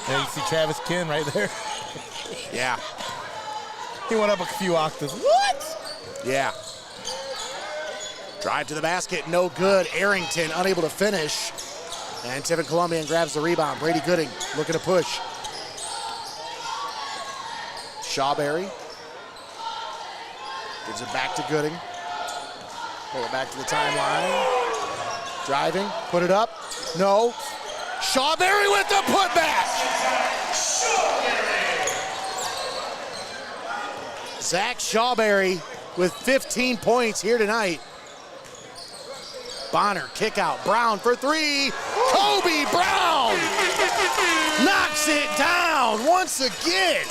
Yeah, you see Travis Kinn right there. Yeah. He went up a few octaves. What? Yeah. Drive to the basket, no good. Arrington unable to finish. And Tiffin Columbian grabs the rebound. Brady Gooding looking to push. Shawberry gives it back to Gooding. Pull it back to the timeline. Driving, put it up. No. Shawberry with the putback. Zach Shawberry with 15 points here tonight. Bonner, kick out. Brown for three. Kobe Brown knocks it down once again.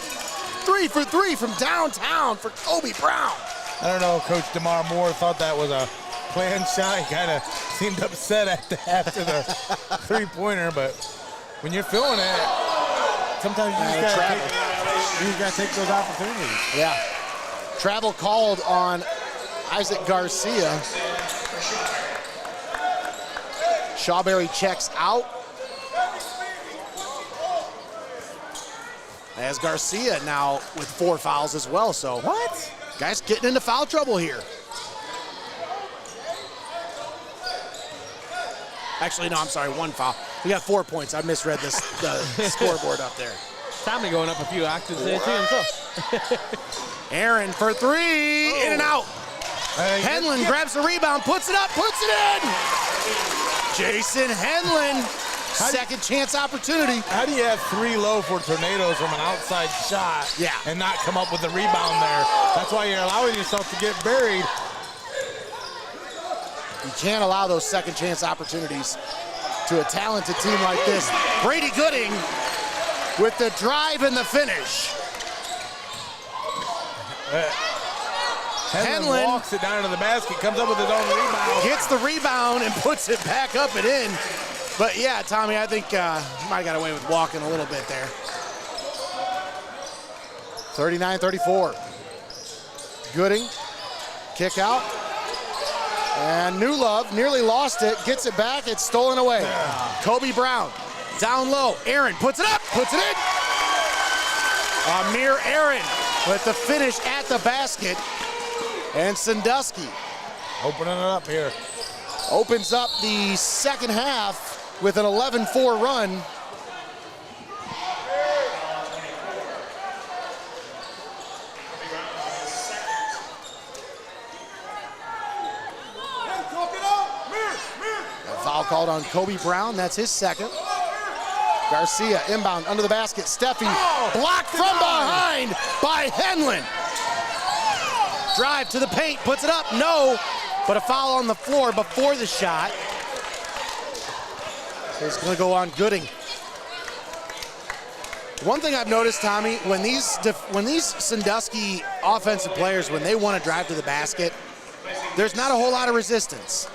3 for 3 from downtown for Kobe Brown. I don't know, Coach DeMar Moore thought that was a planned shot. He kind of seemed upset after the three-pointer, but when you're feeling it, sometimes you just got to take those opportunities. Yeah. Travel called on Isaac Garcia. Shawberry checks out. As Garcia now with 4 fouls as well, so. What? Guys getting into foul trouble here. Actually, no, I'm sorry, 1 foul. We got 4 points. I misread the scoreboard up there. Tommy going up a few octaves there too himself. Aaron for 3, in and out. Henlon grabs the rebound, puts it up, puts it in. Jason Henlon, second chance opportunity. How do you have 3 low for Tornadoes from an outside shot and not come up with a rebound there? That's why you're allowing yourself to get buried. You can't allow those second chance opportunities to a talented team like this. Brady Gooding with the drive and the finish. Henlon walks it down to the basket, comes up with his own rebound. Gets the rebound and puts it back up and in. But yeah, Tommy, I think you might have got away with walking a little bit there. 39-34. Gooding, kick out. And New Love nearly lost it, gets it back, it's stolen away. Kobe Brown, down low. Aaron puts it up, puts it in. Amir Aaron with the finish at the basket. And Sandusky Opening it up here. opens up the second half with an 11-4 run. A foul called on Kobe Brown, that's his second. Garcia inbound under the basket. Steffi blocked from behind by Henlin. Drive to the paint, puts it up, no, but a foul on the floor before the shot. It's gonna go on Gooding. One thing I've noticed, Tommy, when these Sandusky offensive players, when they want to drive to the basket, there's not a whole lot of resistance.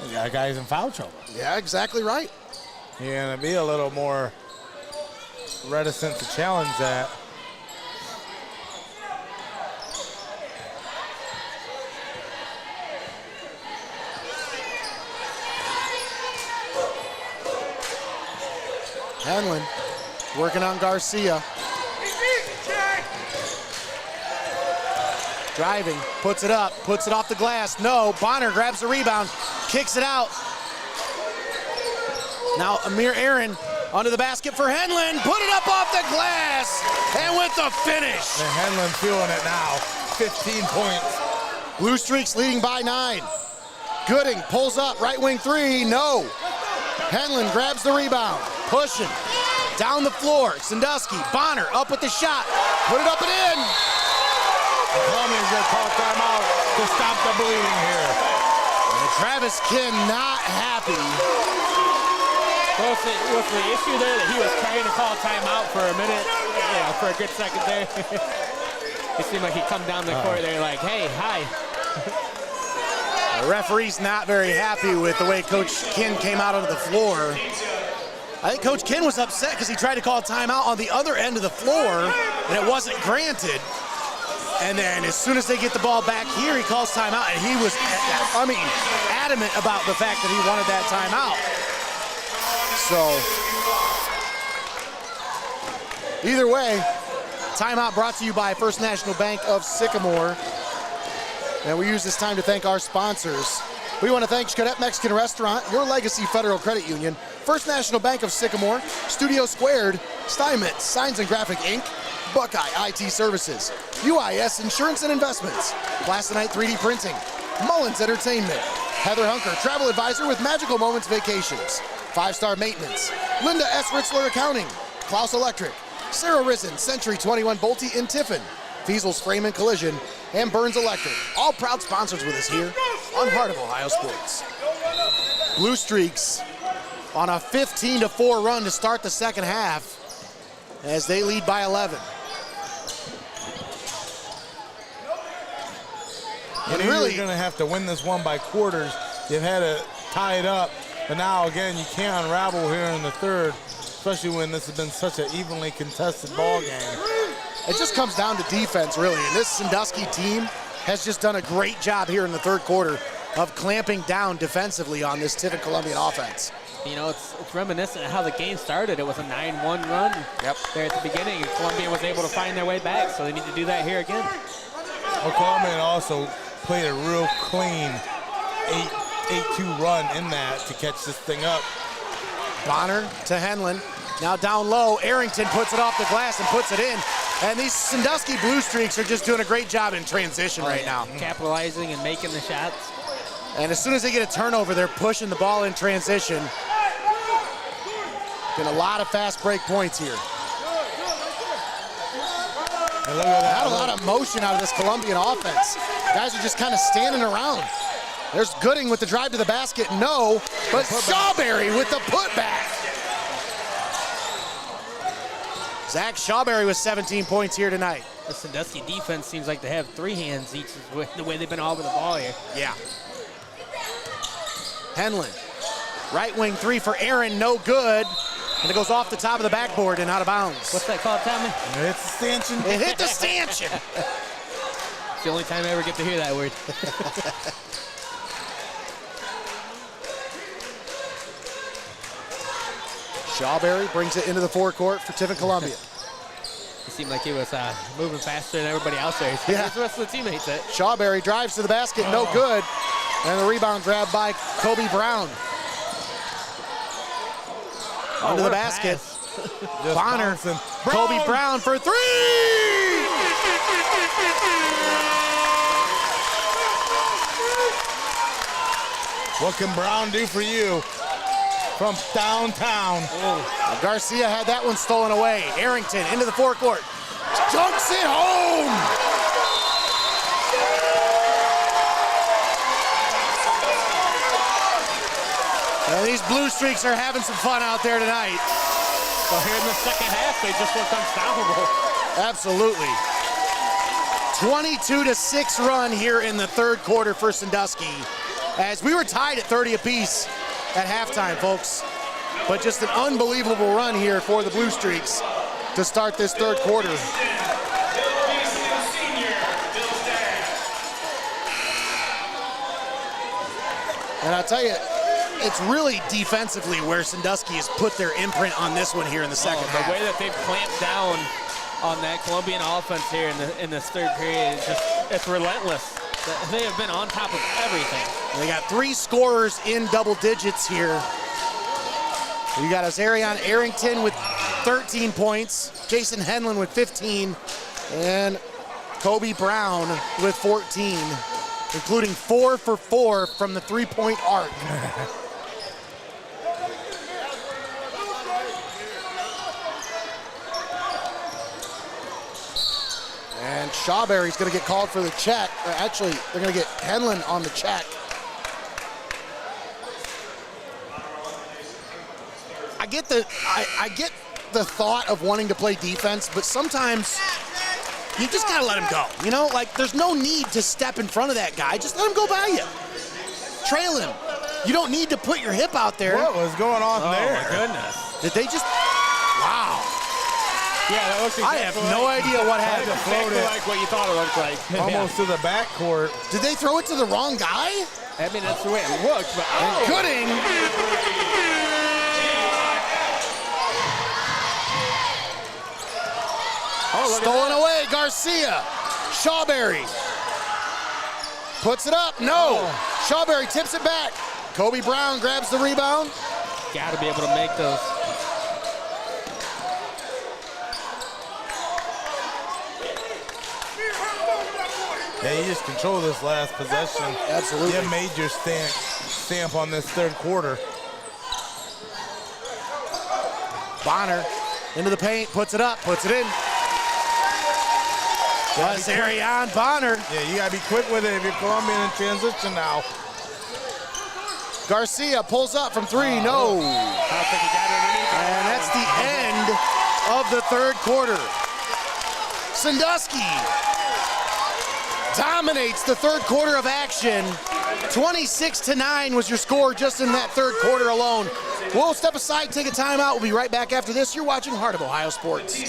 You got guys in foul trouble. Yeah, exactly right. You're gonna be a little more reticent to challenge that. Henlin working on Garcia. Driving, puts it up, puts it off the glass. No, Bonner grabs the rebound, kicks it out. Now Amir Aaron onto the basket for Henlin, put it up off the glass, and with the finish. And Henlin feeling it now, 15 points. Blue Streaks leading by 9. Gooding pulls up, right wing three, no. Henlin grabs the rebound, pushing, down the floor. Sandusky, Bonner up with the shot, put it up and in. Columbian's gonna call timeout to stop the bleeding here. And Travis Kinn not happy. Was the issue there that he was trying to call timeout for a minute, for a good second there? It seemed like he come down the court there like, hey, hi. The referee's not very happy with the way Coach Kinn came out onto the floor. I think Coach Kinn was upset because he tried to call a timeout on the other end of the floor, and it wasn't granted. And then as soon as they get the ball back here, he calls timeout, and he was, adamant about the fact that he wanted that timeout. So, either way, timeout brought to you by First National Bank of Sycamore. And we use this time to thank our sponsors. We want to thank Xcaret Mexican Restaurant, Your Legacy Federal Credit Union, First National Bank of Sycamore, Studio Squared, Steinmetz, Signs and Graphic Inc., Buckeye IT Services, UIS Insurance and Investments, Plasonite 3D Printing, Mullins Entertainment, Heather Hunker, Travel Advisor with Magical Moments Vacations, 5-Star Maintenance, Linda S. Ritzler Accounting, Clouse Electric, Sara Riesen, Century 21 Bolte in Tiffin, Feasel's Frame and Collision, and Burns Electric, all proud sponsors with us here on Heart of Ohio Sports. Blue Streaks on a 15-4 run to start the second half as they lead by 11. And really, you're going to have to win this one by quarters. You've had to tie it up, but now again, you can't unravel here in the third, especially when this has been such an evenly contested ball game. It just comes down to defense, really, and this Sandusky team has just done a great job here in the third quarter of clamping down defensively on this Tiffin Columbian offense. You know, it's reminiscent of how the game started. It was a 9-1 run there at the beginning, and Columbia was able to find their way back, so they need to do that here again. Well, Columbian also played a real clean 8-2 run in that to catch this thing up. Bonner to Henlin. Now down low, Arrington puts it off the glass and puts it in. And these Sandusky Blue Streaks are just doing a great job in transition right now. Capitalizing and making the shots. And as soon as they get a turnover, they're pushing the ball in transition. Been a lot of fast break points here. And look at that. Not a lot of motion out of this Columbian offense. Guys are just kind of standing around. There's Gooding with the drive to the basket, no, but Shawberry with the putback. Zach Shawberry with 17 points here tonight. The Sandusky defense seems like they have 3 hands each with the way they've been all over the ball here. Yeah. Henlin, right wing 3 for Aaron, no good. And it goes off the top of the backboard and out of bounds. What's that called, Tommy? It's the stanchion. It hit the stanchion. It's the only time I ever get to hear that word. Shawberry brings it into the forecourt for Tiffin Columbian. It seemed like he was moving faster than everybody else there. Yeah. The rest of the teammates. Shawberry drives to the basket, no good. And the rebound grabbed by Kobe Brown. Under the basket. Bonner, Kobe Brown for three! What can Brown do for you from downtown? Garcia had that one stolen away. Arrington into the forecourt. Dunks it home! And these Blue Streaks are having some fun out there tonight. So here in the second half, they just looked unstoppable. Absolutely. 22-6 run here in the third quarter for Sandusky, as we were tied at 30 apiece at halftime, folks. But just an unbelievable run here for the Blue Streaks to start this third quarter. And I'll tell you, it's really defensively where Sandusky has put their imprint on this one here in the second half. The way that they've clamped down on that Columbian offense here in this third period, it's relentless. They have been on top of everything. They got three scorers in double digits here. You got Azarion Arrington with 13 points, Jason Henlon with 15, and Kobe Brown with 14, including 4 for 4 from the three-point arc. And Shawberry's going to get called for the check. Actually, they're going to get Henlon on the check. I get the thought of wanting to play defense, but sometimes you just got to let him go. You know, like there's no need to step in front of that guy. Just let him go by you. Trail him. You don't need to put your hip out there. What was going on there? Oh, my goodness. Did they just, wow. Yeah, that looks exactly I have no idea what happened. exactly like what you thought it looked like. Almost to the backcourt. Did they throw it to the wrong guy? I mean, that's the way it looked, but Gooding. Stolen away, Garcia. Shawberry puts it up, no. Shawberry tips it back. Kobe Brown grabs the rebound. got to be able to make those. Yeah, you just control this last possession. Absolutely. You made your stamp on this third quarter. Bonner into the paint, puts it up, puts it in. Ariane Bonner. Yeah, you got to be quick with it if you're Columbian in transition now. Garcia pulls up from three, no. I don't think he got it underneath. And that's the end of the third quarter. Sandusky dominates the third quarter of action. 26-9 was your score just in that third quarter alone. We'll step aside, take a timeout. We'll be right back after this. You're watching Heart of Ohio Sports.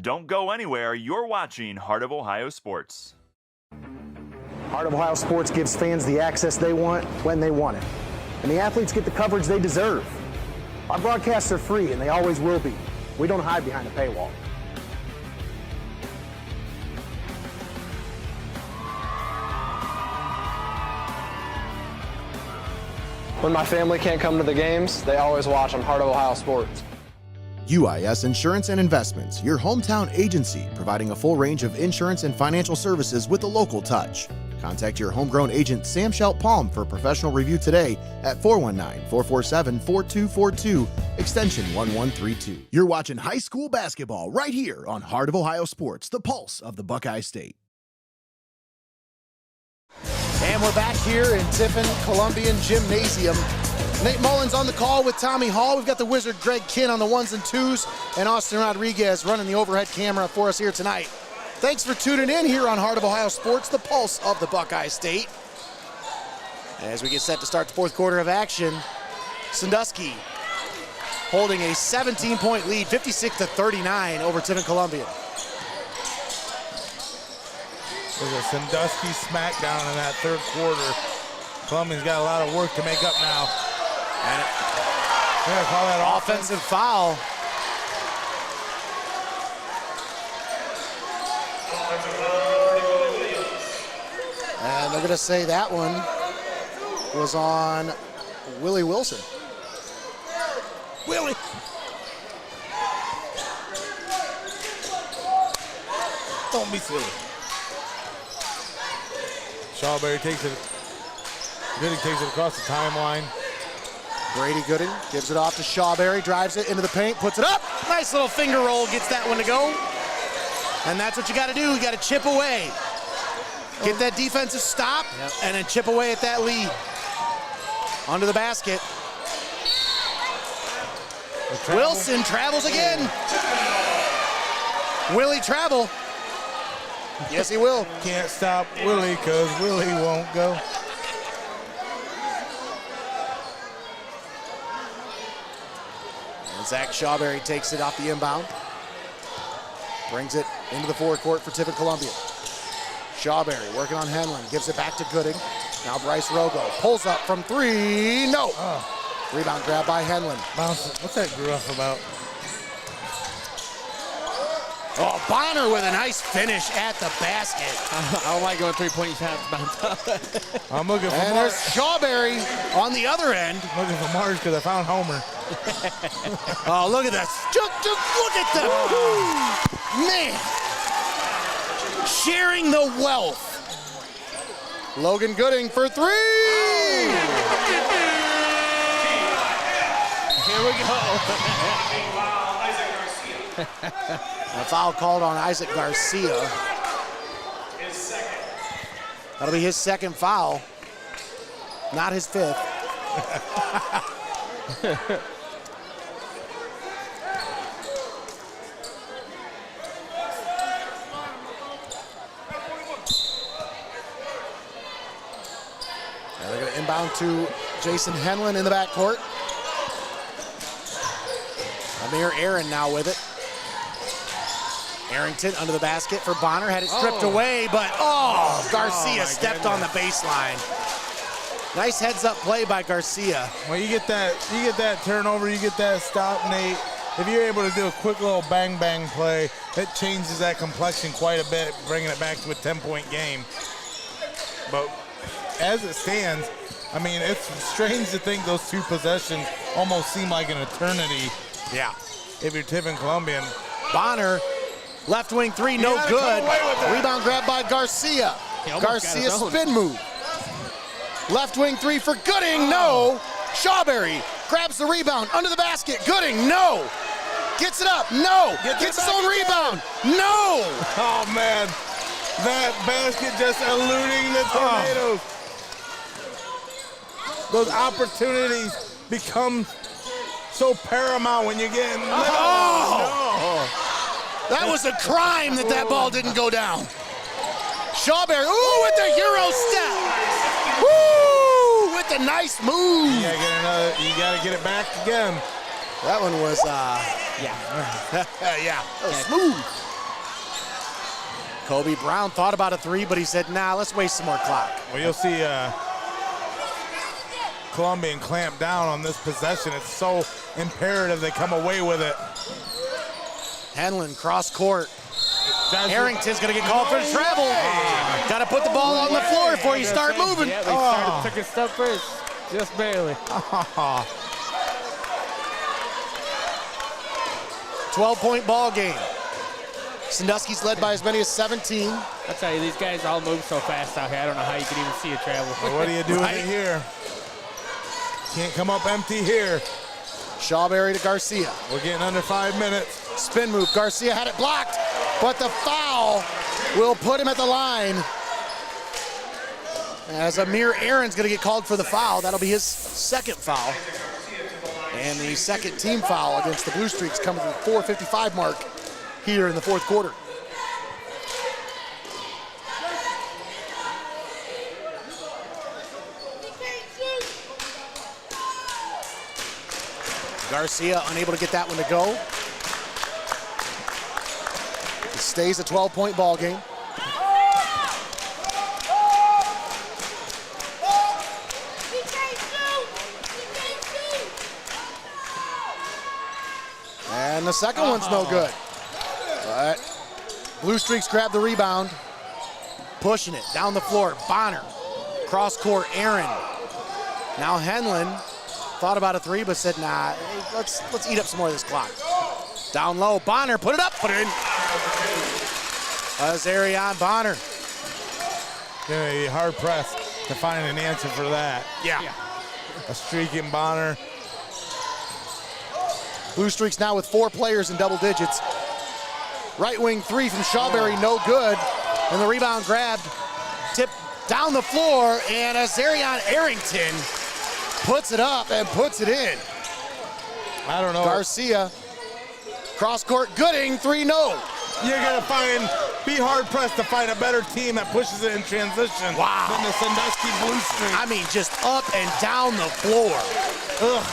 Don't go anywhere. You're watching Heart of Ohio Sports. Heart of Ohio Sports gives fans the access they want when they want it. And the athletes get the coverage they deserve. Our broadcasts are free, and they always will be. We don't hide behind a paywall. When my family can't come to the games, they always watch on Heart of Ohio Sports. UIS Insurance and Investments, your hometown agency, providing a full range of insurance and financial services with a local touch. Contact your homegrown agent, Sam Schelt Palm, for a professional review today at 419-447-4242, extension 1132. You're watching high school basketball right here on Heart of Ohio Sports, the pulse of the Buckeye State. And we're back here in Tiffin Columbian Gymnasium. Nate Mullins on the call with Tommy Hall. We've got the Wizard Greg Kinn on the ones and twos, and Austin Rodriguez running the overhead camera for us here tonight. Thanks for tuning in here on Heart of Ohio Sports, the pulse of the Buckeye State. As we get set to start the fourth quarter of action, Sandusky holding a 17-point lead, 56-39 over Tiffin Columbian. There's a Sandusky smackdown in that third quarter. Columbian's got a lot of work to make up now. And They're gonna call that offensive foul. And they're going to say that one was on Willie Wilson. Willie. Don't be silly. Shawberry takes it. Gooding takes it across the timeline. Brady Gooding gives it off to Shawberry, drives it into the paint, puts it up. Nice little finger roll, gets that one to go. And that's what you got to do. You got to chip away. Get that defensive stop, and then chip away at that lead. Under the basket. Wilson travels again. Willie travel. Yes, he will. Can't stop Willie because Willie won't go. And Zach Shawberry takes it off the inbound. Brings it into the forecourt for Tiffin Columbian. Shawberry working on Henlon, gives it back to Gooding. Now Bryce Rogo pulls up from three, no. Rebound grab by Henlon. What's that gruff about? Oh, Bonner with a nice finish at the basket. I don't like going three-point shots bounce up. I'm looking for And Mars. there's Shawberry on the other end. Looking for Mars because I found Homer. Oh, look at that. Just look at them. Man. Sharing the wealth. Logan Gooding for three. Here we go. A foul called on Isaac Garcia. That'll be his second foul. Not his fifth. They're going to inbound to Jason Henlon in the backcourt. Amir Aaron now with it. Arrington under the basket for Bonner. Had it stripped away, but Garcia stepped on the baseline. Nice heads-up play by Garcia. Well, you get that turnover, you get that stop, Nate. If you're able to do a quick little bang-bang play, it changes that complexion quite a bit, bringing it back to a 10-point game. But as it stands, I mean, it's strange to think those two possessions almost seem like an eternity. Yeah. If you're Tiffin Columbian. Bonner, left wing three, no good. Rebound grab by Garcia. Garcia spin move. Left wing three for Gooding, no. Shawberry grabs the rebound under the basket. Gooding, no. Gets it up, no. Gets his own rebound, no. Oh, man. That basket just eluding the Tornadoes. Those opportunities become so paramount when you're getting That was a crime that ball didn't go down. Shawberry, with the Euro step. With the nice move. You gotta get it back again. That one was, that was smooth. Kobe Brown thought about a three, but he said, nah, let's waste some more clock. Well, you'll see Columbian clamp down on this possession. It's so imperative they come away with it. Henlon cross court. Harrington's gonna get called for the travel. Gotta put the ball on the floor before you start moving. Yeah, they took a step first, just barely. 12-point ball game. Sandusky's led by as many as 17. I tell you, these guys all move so fast out here. I don't know how you can even see a travel. Well, what do you do with it here? Can't come up empty here. Shawberry to Garcia. We're getting under 5 minutes. Spin move. Garcia had it blocked, but the foul will put him at the line. As Amir Aaron's going to get called for the foul. That'll be his second foul. And the second team foul against the Blue Streaks coming to the 4:55 mark here in the fourth quarter. Garcia unable to get that one to go. It stays a 12-point ball game. And the second one's no good. But Blue Streaks grab the rebound. Pushing it down the floor. Bonner. Cross court, Aaron. Now Henlin thought about a three, but said, nah, let's eat up some more of this clock. Down low, Bonner, put it up, put it in. Azarian Bonner. Gonna be hard pressed to find an answer for that. Yeah. A streaking Bonner. Blue Streaks now with 4 players in double digits. Right wing three from Shawberry, no good. And the rebound grabbed, tipped down the floor, and Azarian Arrington puts it up and puts it in. I don't know. Garcia, cross court, Gooding, 3 no. You're gonna be hard pressed to find a better team that pushes it in transition than the Sandusky Blue Streaks. I mean, just up and down the floor. Ugh.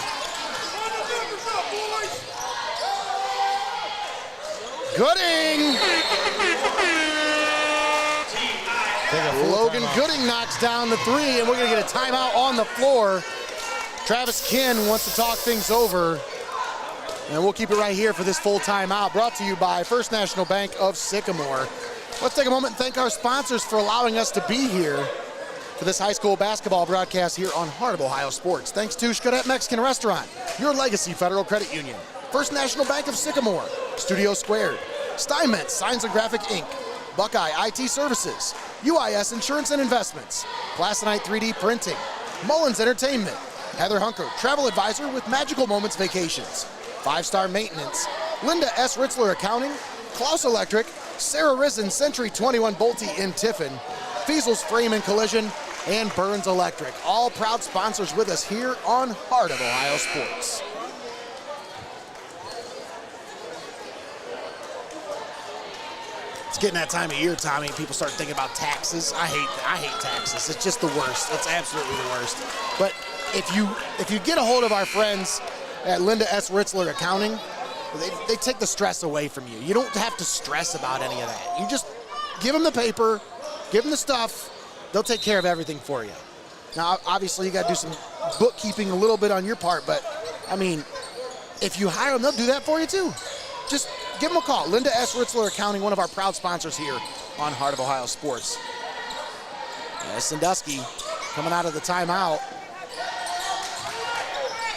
Gooding! Logan Gooding knocks down the 3, and we're gonna get a timeout on the floor. Travis Kinn wants to talk things over, and we'll keep it right here for this full timeout, brought to you by First National Bank of Sycamore. Let's take a moment and thank our sponsors for allowing us to be here for this high school basketball broadcast here on Heart of Ohio Sports. Thanks to Xcaret Mexican Restaurant, Your Legacy Federal Credit Union, First National Bank of Sycamore, Studio Squared, Steinmetz Signs and Graphic Inc., Buckeye IT Services, UIS Insurance and Investments, Plasonite 3D Printing, Mullins Entertainment, Heather Hunker, Travel Advisor with Magical Moments Vacations, 5-Star Maintenance, Linda S. Ritzler Accounting, Clouse Electric, Sara Riesen, Century 21 Bolte in Tiffin, Feasel's Frame and Collision, and Burns Electric. All proud sponsors with us here on Heart of Ohio Sports. It's getting that time of year, Tommy. People start thinking about taxes. I hate taxes. It's just the worst. It's absolutely the worst. But if you get a hold of our friends at Linda S. Ritzler Accounting, they take the stress away from you. You don't have to stress about any of that. You just give them the paper, give them the stuff. They'll take care of everything for you. Now, obviously, you got to do some bookkeeping a little bit on your part, but I mean, if you hire them, they'll do that for you too. Just give them a call. Linda S. Ritzler Accounting, one of our proud sponsors here on Heart of Ohio Sports. Sandusky coming out of the timeout.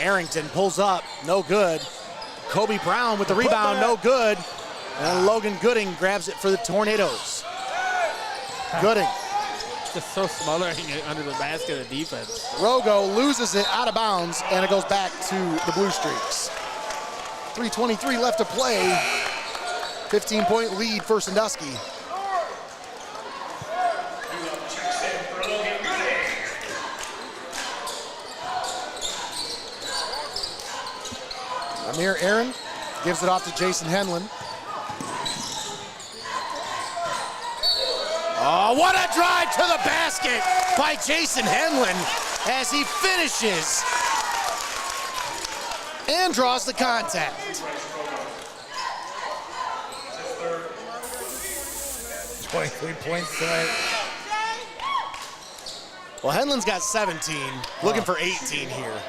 Arrington pulls up, no good. Kobe Brown with the rebound, no good. And Logan Gooding grabs it for the Tornadoes. Gooding. Just so smothering it under the basket of defense. Rogo loses it out of bounds, and it goes back to the Blue Streaks. 3:23 left to play. 15-point lead for Sandusky. Amir Aaron gives it off to Jason Henlin. Oh, what a drive to the basket by Jason Henlin as he finishes and draws the contact. 23 points tonight. Well, Henlin's got 17, looking for 18 here.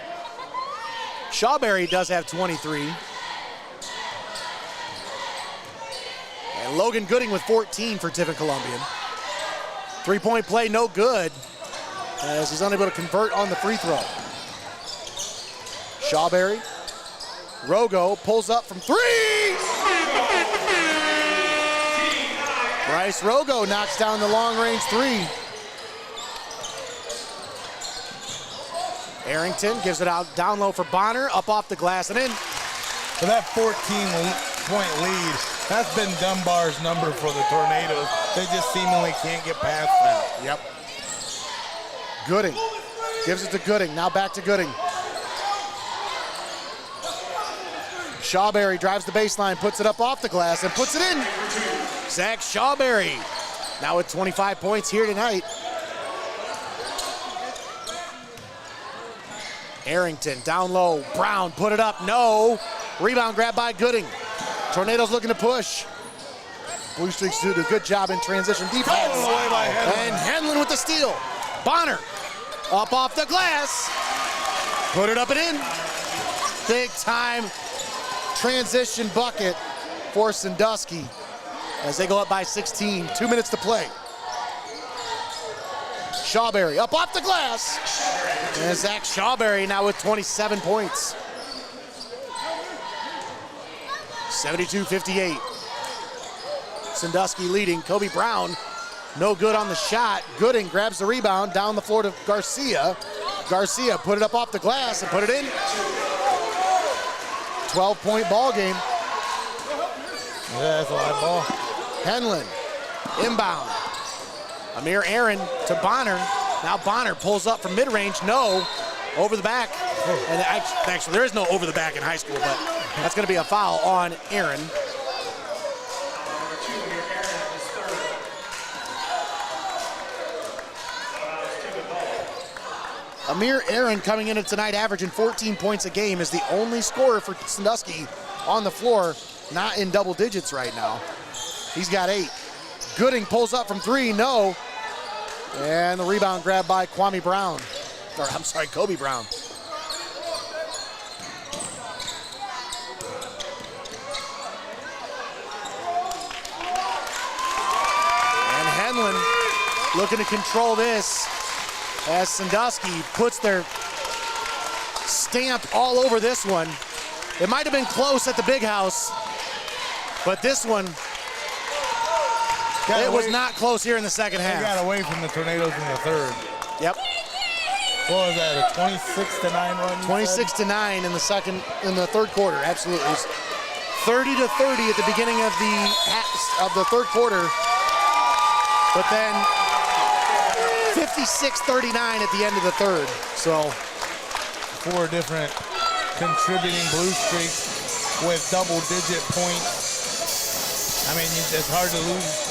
Shawberry does have 23. And Logan Gooding with 14 for Tiffin Columbian. 3-point play, no good, as he's unable to convert on the free throw. Shawberry, Rogo pulls up from 3! Bryce Rogo knocks down the long-range 3. Arrington gives it out down low for Bonner, up off the glass and in. For that 14-point lead, that's been Dunbar's number for the Tornadoes. They just seemingly can't get past that. Yep. Gooding gives it to Gooding, now back to Gooding. Shawberry drives the baseline, puts it up off the glass and puts it in. Zach Shawberry now with 25 points here tonight. Arrington down low. Brown put it up. No. Rebound grab by Gooding. Tornadoes looking to push. Blue Streaks do a good job in transition defense. And Henlon with the steal. Bonner up off the glass. Put it up and in. Big time transition bucket for Sandusky as they go up by 16. 2 minutes to play. Shawberry up off the glass. And Zach Shawberry now with 27 points. 72-58. Sandusky leading. Kobe Brown, no good on the shot. Gooding grabs the rebound down the floor to Garcia. Garcia put it up off the glass and put it in. 12-point ball game. Yeah, that's a live ball. Henlon, inbound. Amir Aaron to Bonner. Now Bonner pulls up from mid-range. No, over the back. And actually, there is no over the back in high school, but that's going to be a foul on Aaron. Amir Aaron coming into tonight averaging 14 points a game is the only scorer for Sandusky on the floor, not in double digits right now. He's got 8. Gooding pulls up from 3, no. And the rebound grabbed by Kobe Brown. And Henlon looking to control this as Sandusky puts their stamp all over this one. It might have been close at the big house, but this one, it was not close here in the second half. They got away from the Tornadoes in the third. Yep. What was that, a 26-9 run? 26-9 in the third quarter, absolutely. It was 30-30 at the beginning of the third quarter, but then 56-39 at the end of the third. So 4 different contributing Blue Streaks with double-digit points. I mean, it's hard to lose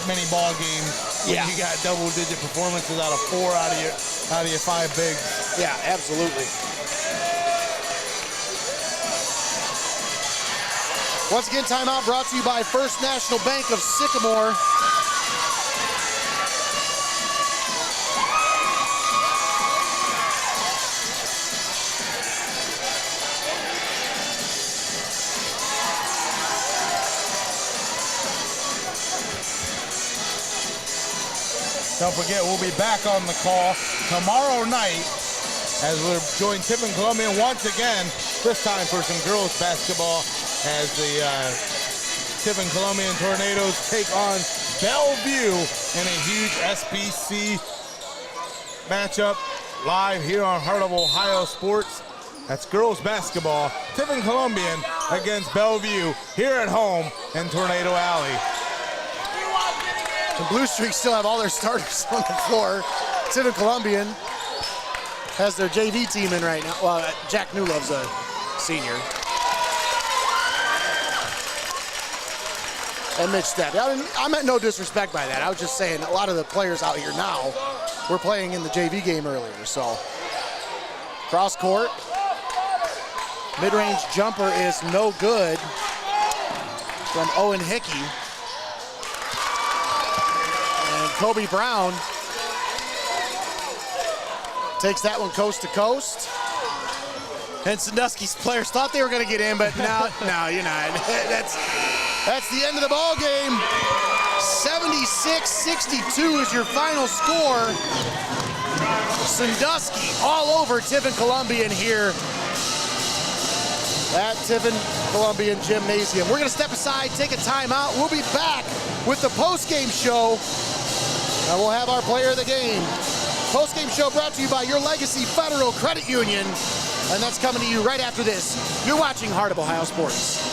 many ball games when you got double-digit performances out of 4 out of your 5 bigs. Yeah, absolutely. Once again, timeout brought to you by First National Bank of Sycamore. Don't forget, we'll be back on the call tomorrow night as we're joined Tiffin Columbian once again, this time for some girls basketball as the Tiffin Columbian Tornadoes take on Bellevue in a huge SBC matchup live here on Heart of Ohio Sports. That's girls basketball. Tiffin Columbian against Bellevue here at home in Tornado Alley. The Blue Streaks still have all their starters on the floor. Tiffin Columbian has their JV team in right now. Well, Jack Newlove's a senior. And Mitch Stepp. I meant no disrespect by that. I was just saying a lot of the players out here now were playing in the JV game earlier. So cross court. Mid-range jumper is no good from Owen Hickey. Kobe Brown takes that one coast to coast. And Sandusky's players thought they were going to get in, but no, you're not. That's the end of the ball game. 76-62 is your final score. Sandusky all over Tiffin Columbian here at Tiffin Columbian Gymnasium. We're going to step aside, take a timeout. We'll be back with the postgame show. And we'll have our player of the game. Postgame show brought to you by Your Legacy Federal Credit Union. And that's coming to you right after this. You're watching Heart of Ohio Sports.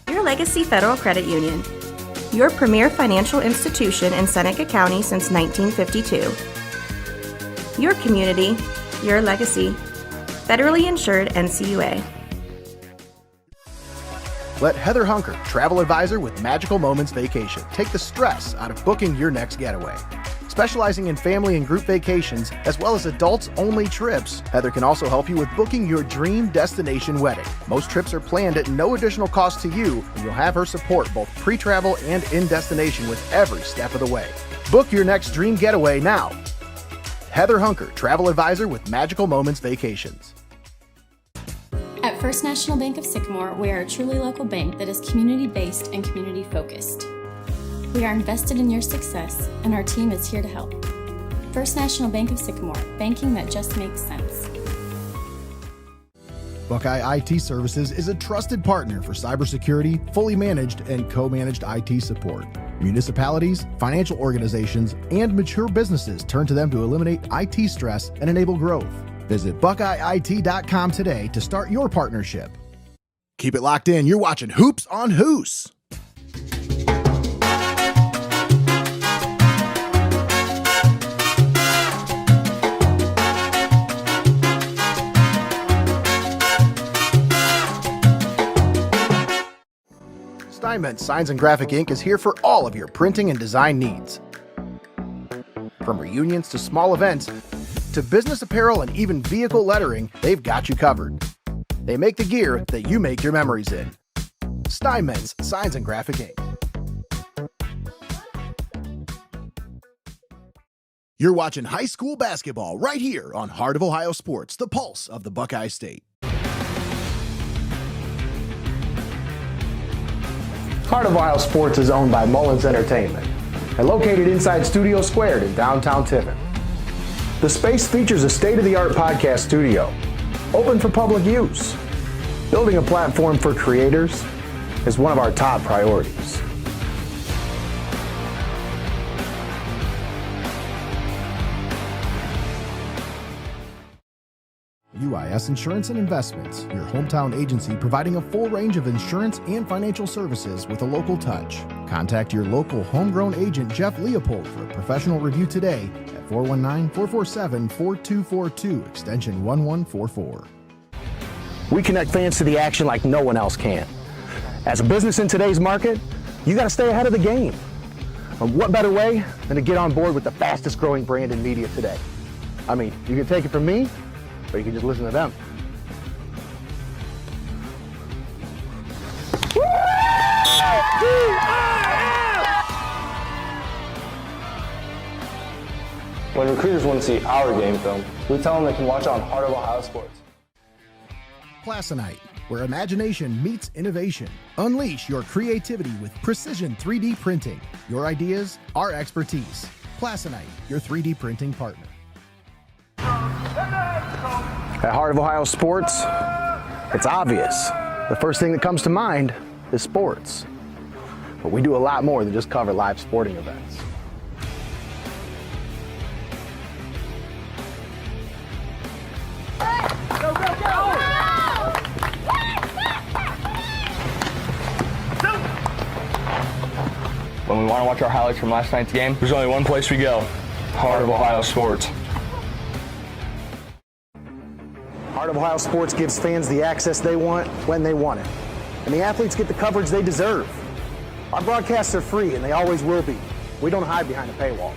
Your Legacy Federal Credit Union. Your premier financial institution in Seneca County since 1952. Your community, your legacy. Federally insured NCUA. Let Heather Hunker, travel advisor with Magical Moments Vacation, take the stress out of booking your next getaway. Specializing in family and group vacations, as well as adults-only trips, Heather can also help you with booking your dream destination wedding. Most trips are planned at no additional cost to you, and you'll have her support both pre-travel and in-destination with every step of the way. Book your next dream getaway now. Heather Hunker, travel advisor with Magical Moments Vacations. At First National Bank of Sycamore, we are a truly local bank that is community-based and community-focused. We are invested in your success, and our team is here to help. First National Bank of Sycamore, banking that just makes sense. Buckeye IT Services is a trusted partner for cybersecurity, fully managed and co-managed IT support. Municipalities, financial organizations, and mature businesses turn to them to eliminate IT stress and enable growth. Visit BuckeyeIT.com today to start your partnership. Keep it locked in. You're watching Hoops on Hoos. Steinmetz Signs and Graphic Ink is here for all of your printing and design needs. From reunions to small events, to business apparel and even vehicle lettering, they've got you covered. They make the gear that you make your memories in. Steinmetz Signs and Graphic Ink. You're watching high school basketball right here on Heart of Ohio Sports, the pulse of the Buckeye State. Heart of Ohio Sports is owned by Mullins Entertainment and located inside Studio Squared in downtown Tiffin. The space features a state-of-the-art podcast studio, open for public use. Building a platform for creators is one of our top priorities. UIS Insurance and Investments, your hometown agency providing a full range of insurance and financial services with a local touch. Contact your local homegrown agent, Jeff Leopold, for a professional review today at 419-447-4242, extension 1144. We connect fans to the action like no one else can. As a business in today's market, you got to stay ahead of the game. And what better way than to get on board with the fastest growing brand in media today? I mean, you can take it from me, or you can just listen to them. When recruiters want to see our game film, we tell them they can watch it on Heart of Ohio Sports. Plasonite, where imagination meets innovation. Unleash your creativity with precision 3D printing. Your ideas, our expertise. Plasonite, your 3D printing partner. At Heart of Ohio Sports, it's obvious. The first thing that comes to mind is sports. But we do a lot more than just cover live sporting events. Go, go, go! When we want to watch our highlights from last night's game, there's only one place we go: Heart of Ohio Sports. Heart of Ohio Sports gives fans the access they want when they want it. And the athletes get the coverage they deserve. Our broadcasts are free, and they always will be. We don't hide behind a paywall.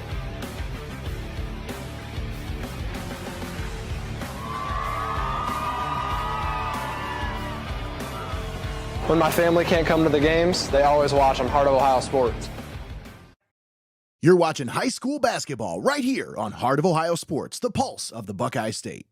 When my family can't come to the games, they always watch on Heart of Ohio Sports. You're watching high school basketball right here on Heart of Ohio Sports, the pulse of the Buckeye State.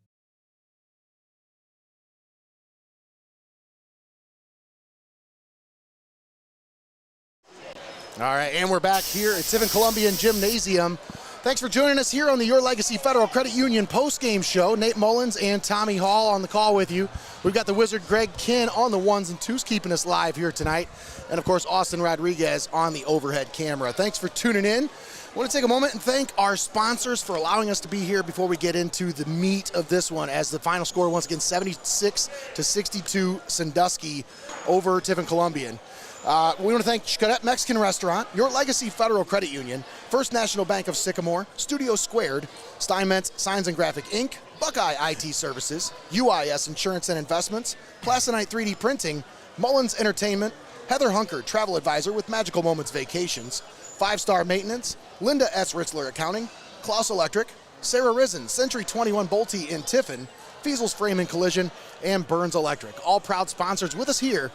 All right, and we're back here at Tiffin Columbian Gymnasium. Thanks for joining us here on the Your Legacy Federal Credit Union postgame show. Nate Mullins and Tommy Hall on the call with you. We've got the Wizard Greg Kinn on the ones and twos keeping us live here tonight. And, of course, Austin Rodriguez on the overhead camera. Thanks for tuning in. I want to take a moment and thank our sponsors for allowing us to be here before we get into the meat of this one, as the final score, once again, 76-62 Sandusky over Tiffin Columbian. We want to thank Xcaret Mexican Restaurant, Your Legacy Federal Credit Union, First National Bank of Sycamore, Studio Squared, Steinmetz Signs and Graphic Inc., Buckeye IT Services, UIS Insurance and Investments, Plasonite 3D Printing, Mullins Entertainment, Heather Hunker, Travel Advisor with Magical Moments Vacations, 5 Star Maintenance, Linda S. Ritzler Accounting, Clouse Electric, Sara Riesen, Century 21 Bolte in Tiffin, Feasel's Frame and Collision, and Burns Electric. All proud sponsors with us here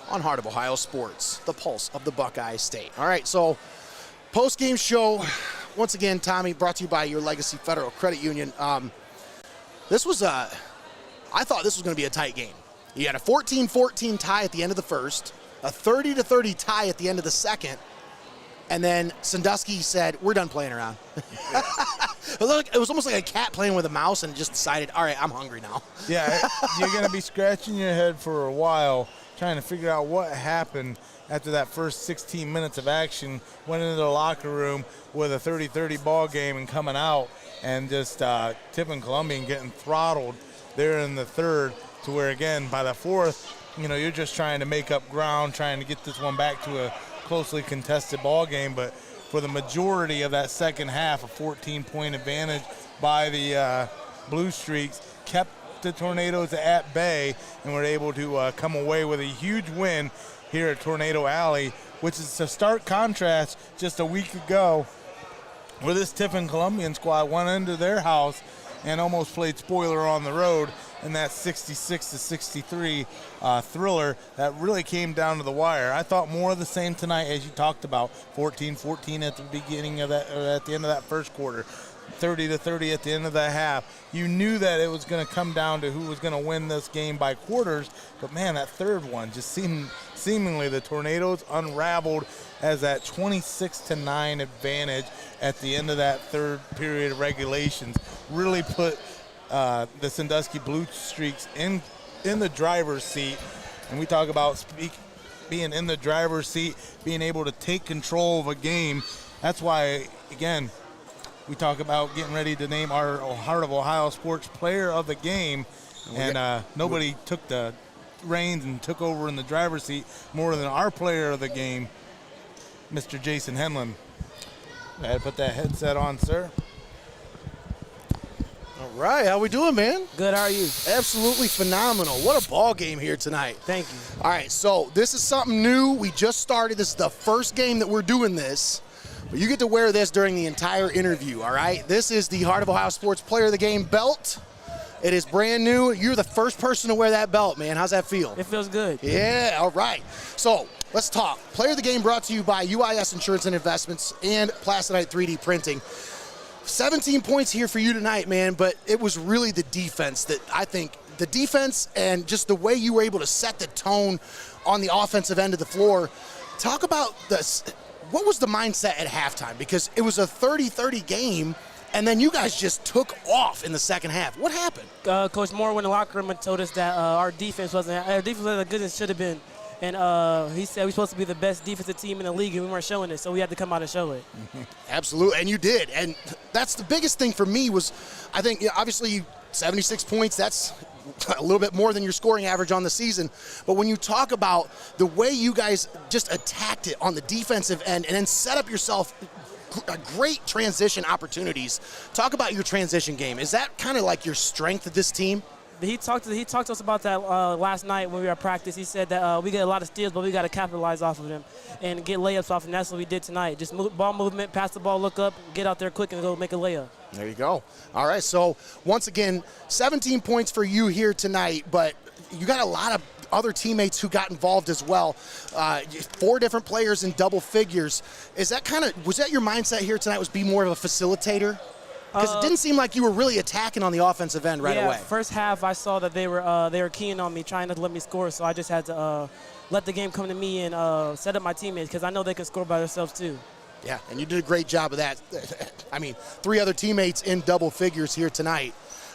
on Heart of Ohio Sports, the pulse of the Buckeye State. All right, so post-game show, once again, Tommy, brought to you by your Legacy Federal Credit Union. This was I thought this was going to be a tight game. You had a 14-14 tie at the end of the first, a 30-30 tie at the end of the second, and then Sandusky said, we're done playing around. It was almost like a cat playing with a mouse and just decided, all right, I'm hungry now. Yeah, you're going to be scratching your head for a while trying to figure out what happened after that first 16 minutes of action, went into the locker room with a 30-30 ball game and coming out, and just Tiffin Columbian getting throttled there in the third, to where, again, by the fourth, you're just trying to make up ground, trying to get this one back to a closely contested ball game. But for the majority of that second half, a 14-point advantage by the Blue Streaks kept the Tornadoes at bay, and were able to come away with a huge win here at Tornado Alley, which is a stark contrast just a week ago where this Tiffin Columbian squad went into their house and almost played spoiler on the road in that 66-63 thriller that really came down to the wire. I thought more of the same tonight, as you talked about, 14-14 at the beginning of that, or at the end of that first quarter, 30-30 at the end of the half. You knew that it was going to come down to who was going to win this game by quarters, but man, that third one just seemingly the Tornadoes unraveled as that 26-9 advantage at the end of that third period of regulations really put the Sandusky Blue Streaks in the driver's seat. And we talk about being in the driver's seat, being able to take control of a game. That's why, again, we talk about getting ready to name our Heart of Ohio Sports Player of the Game, and nobody took the reins and took over in the driver's seat more than our Player of the Game, Mr. Jason Henlon. I had to put that headset on, sir. All right, how we doing, man? Good, how are you? Absolutely phenomenal. What a ball game here tonight. Thank you. All right, so this is something new. We just started. This is the first game that we're doing this. But you get to wear this during the entire interview, all right? This is the Heart of Ohio Sports Player of the Game belt. It is brand new. You're the first person to wear that belt, man. How's that feel? It feels good. Yeah, all right. So let's talk. Player of the Game brought to you by UIS Insurance Investments and Plasonite 3D Printing. 17 points here for you tonight, man, but it was really the defense that I think, the defense and just the way you were able to set the tone on the offensive end of the floor. Talk about this. What was the mindset at halftime? Because it was a 30-30 game, and then you guys just took off in the second half. What happened? Coach Moore went in the locker room and told us that our defense wasn't as good as it should have been. And he said we're supposed to be the best defensive team in the league, and we weren't showing it, so we had to come out and show it. Absolutely, and you did. And that's the biggest thing for me was, I think, obviously 76 points, that's a little bit more than your scoring average on the season. But when you talk about the way you guys just attacked it on the defensive end and then set up yourself great transition opportunities, talk about your transition game. Is that kind of like your strength of this team? He talked to us about that last night when we were at practice. He said that we get a lot of steals, but we got to capitalize off of them and get layups off, and that's what we did tonight. Just ball movement, pass the ball, look up, get out there quick, and go make a layup. There you go. All right, so once again, 17 points for you here tonight, but you got a lot of other teammates who got involved as well. 4 different players in double figures. Was that your mindset here tonight, was be more of a facilitator? Because it didn't seem like you were really attacking on the offensive end right away. First half I saw that they were keen on me, trying not to let me score, so I just had to let the game come to me and set up my teammates, because I know they can score by themselves too. Yeah, and you did a great job of that. I mean, 3 other teammates in double figures here tonight.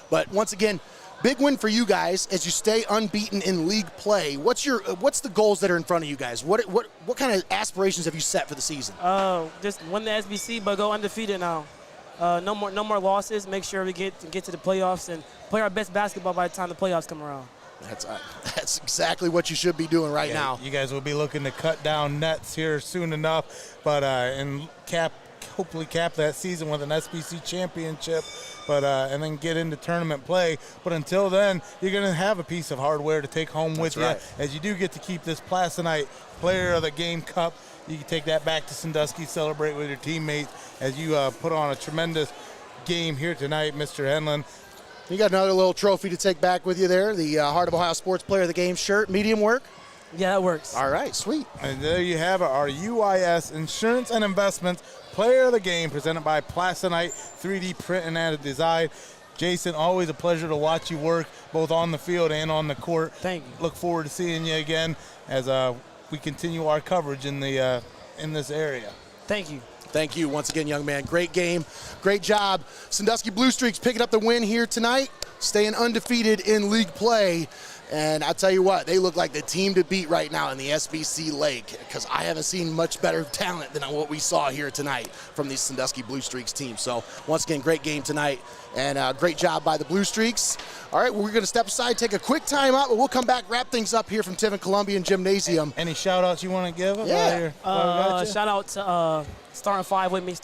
But once again, big win for you guys as you stay unbeaten in league play. What's the goals that are in front of you guys? What kind of aspirations have you set for the season? Just win the SBC, but go undefeated now. No more losses. Make sure we get to the playoffs and play our best basketball by the time the playoffs come around. That's exactly what you should be doing right now. You guys will be looking to cut down nets here soon enough, but and hopefully cap that season with an SBC championship, but and then get into tournament play. But until then, you're going to have a piece of hardware to take home with you, as you do get to keep this Plasonite Player of the Game cup you can take that back to Sandusky, celebrate with your teammates as you put on a tremendous game here tonight, Mr. Henlon. You got another little trophy to take back with you there, the Heart of Ohio Sports Player of the Game shirt. Medium work? Yeah, that works. All right, sweet. And there you have it, our UIS Insurance and Investments Player of the Game, presented by Plasonite 3D Print and Added Design. Jason, always a pleasure to watch you work both on the field and on the court. Thank you. Look forward to seeing you again as we continue our coverage in this area. Thank you. Thank you once again, young man. Great game. Great job. Sandusky Blue Streaks picking up the win here tonight, staying undefeated in league play. And I'll tell you what, they look like the team to beat right now in the SBC Lake, because I haven't seen much better talent than what we saw here tonight from the Sandusky Blue Streaks team. So once again, great game tonight, and great job by the Blue Streaks. All right, well, we're going to step aside, take a quick time out, but we'll come back, wrap things up here from Tiffin Columbian Gymnasium. Any shout-outs you want to give? Yeah. Shout out to starting five with me.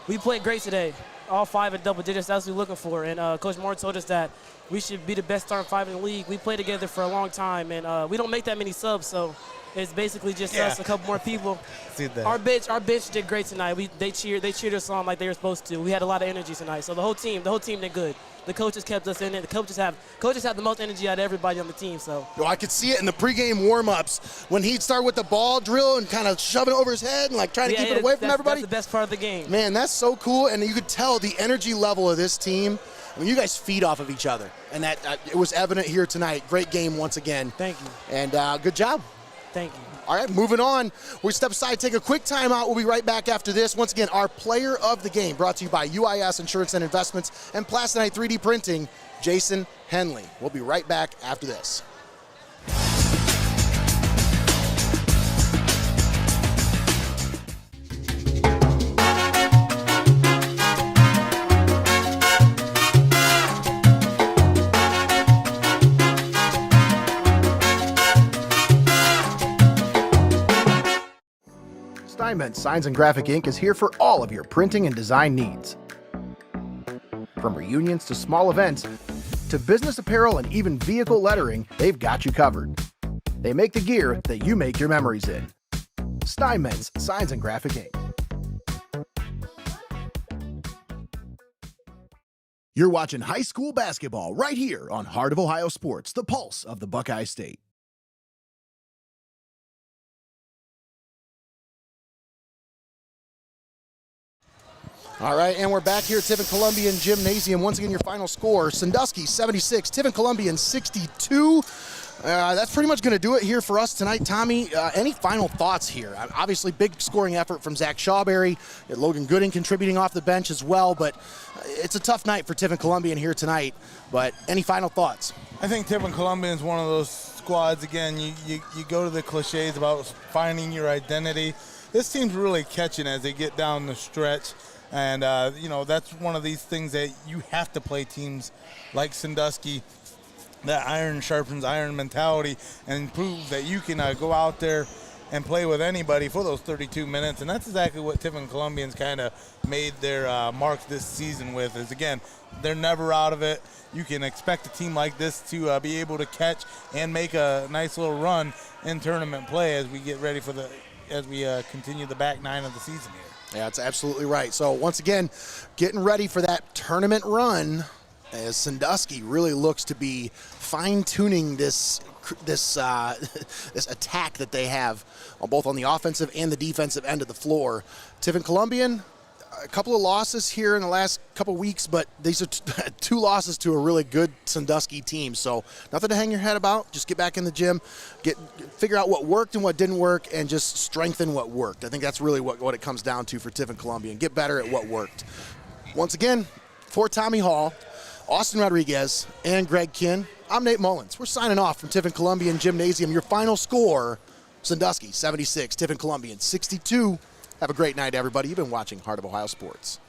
We played great today. All five at double digits. That's what we're looking for. And Coach Moore told us that we should be the best starting five in the league. We played together for a long time, and we don't make that many subs, so it's basically just us, a couple more people. See that. Our bench did great tonight. They cheered us on like they were supposed to. We had a lot of energy tonight. So the whole team did good. The coaches kept us in it. The coaches have the most energy out of everybody on the team. So I could see it in the pregame warm-ups when he'd start with the ball drill and kind of shoving it over his head and like trying to keep it away from everybody. That's the best part of the game. Man, that's so cool, and you could tell the energy level of this team. I mean, you guys feed off of each other, and that it was evident here tonight. Great game once again. Thank you. And good job. Thank you. All right, moving on. We step aside, take a quick time out. We'll be right back after this. Once again, our player of the game brought to you by UIS Insurance and Investments and Plasonite 3D Printing, Jason Henley. We'll be right back after this. Steinmetz Signs and Graphic Ink is here for all of your printing and design needs. From reunions to small events, to business apparel and even vehicle lettering, they've got you covered. They make the gear that you make your memories in. Steinmetz Signs and Graphic Ink. You're watching high school basketball right here on Heart of Ohio Sports, the pulse of the Buckeye State. All right, and we're back here at Tiffin Columbian Gymnasium. Once again, your final score, Sandusky 76, Tiffin Columbian 62. That's pretty much going to do it here for us tonight. Tommy, any final thoughts here? Obviously, big scoring effort from Zach Shawberry, Logan Gooding contributing off the bench as well, but it's a tough night for Tiffin Columbian here tonight. But any final thoughts? I think Tiffin Columbian is one of those squads, again, you go to the cliches about finding your identity. This team's really catching as they get down the stretch. And, that's one of these things that you have to play teams like Sandusky, that iron sharpens iron mentality, and prove that you can go out there and play with anybody for those 32 minutes. And that's exactly what Tiffin Columbians kind of made their mark this season with, is, again, they're never out of it. You can expect a team like this to be able to catch and make a nice little run in tournament play as we get ready as we continue the back nine of the season here. Yeah, that's absolutely right. So once again, getting ready for that tournament run as Sandusky really looks to be fine-tuning this attack that they have both on the offensive and the defensive end of the floor. Tiffin Columbian, a couple of losses here in the last couple weeks, but these are two losses to a really good Sandusky team. So nothing to hang your head about. Just get back in the gym, figure out what worked and what didn't work, and just strengthen what worked. I think that's really what it comes down to for Tiffin Columbian. Get better at what worked. Once again, for Tommy Hall, Austin Rodriguez, and Greg Kinn, I'm Nate Mullins. We're signing off from Tiffin Columbian Gymnasium. Your final score, Sandusky 76, Tiffin Columbian 62. Have a great night, everybody. You've been watching Heart of Ohio Sports.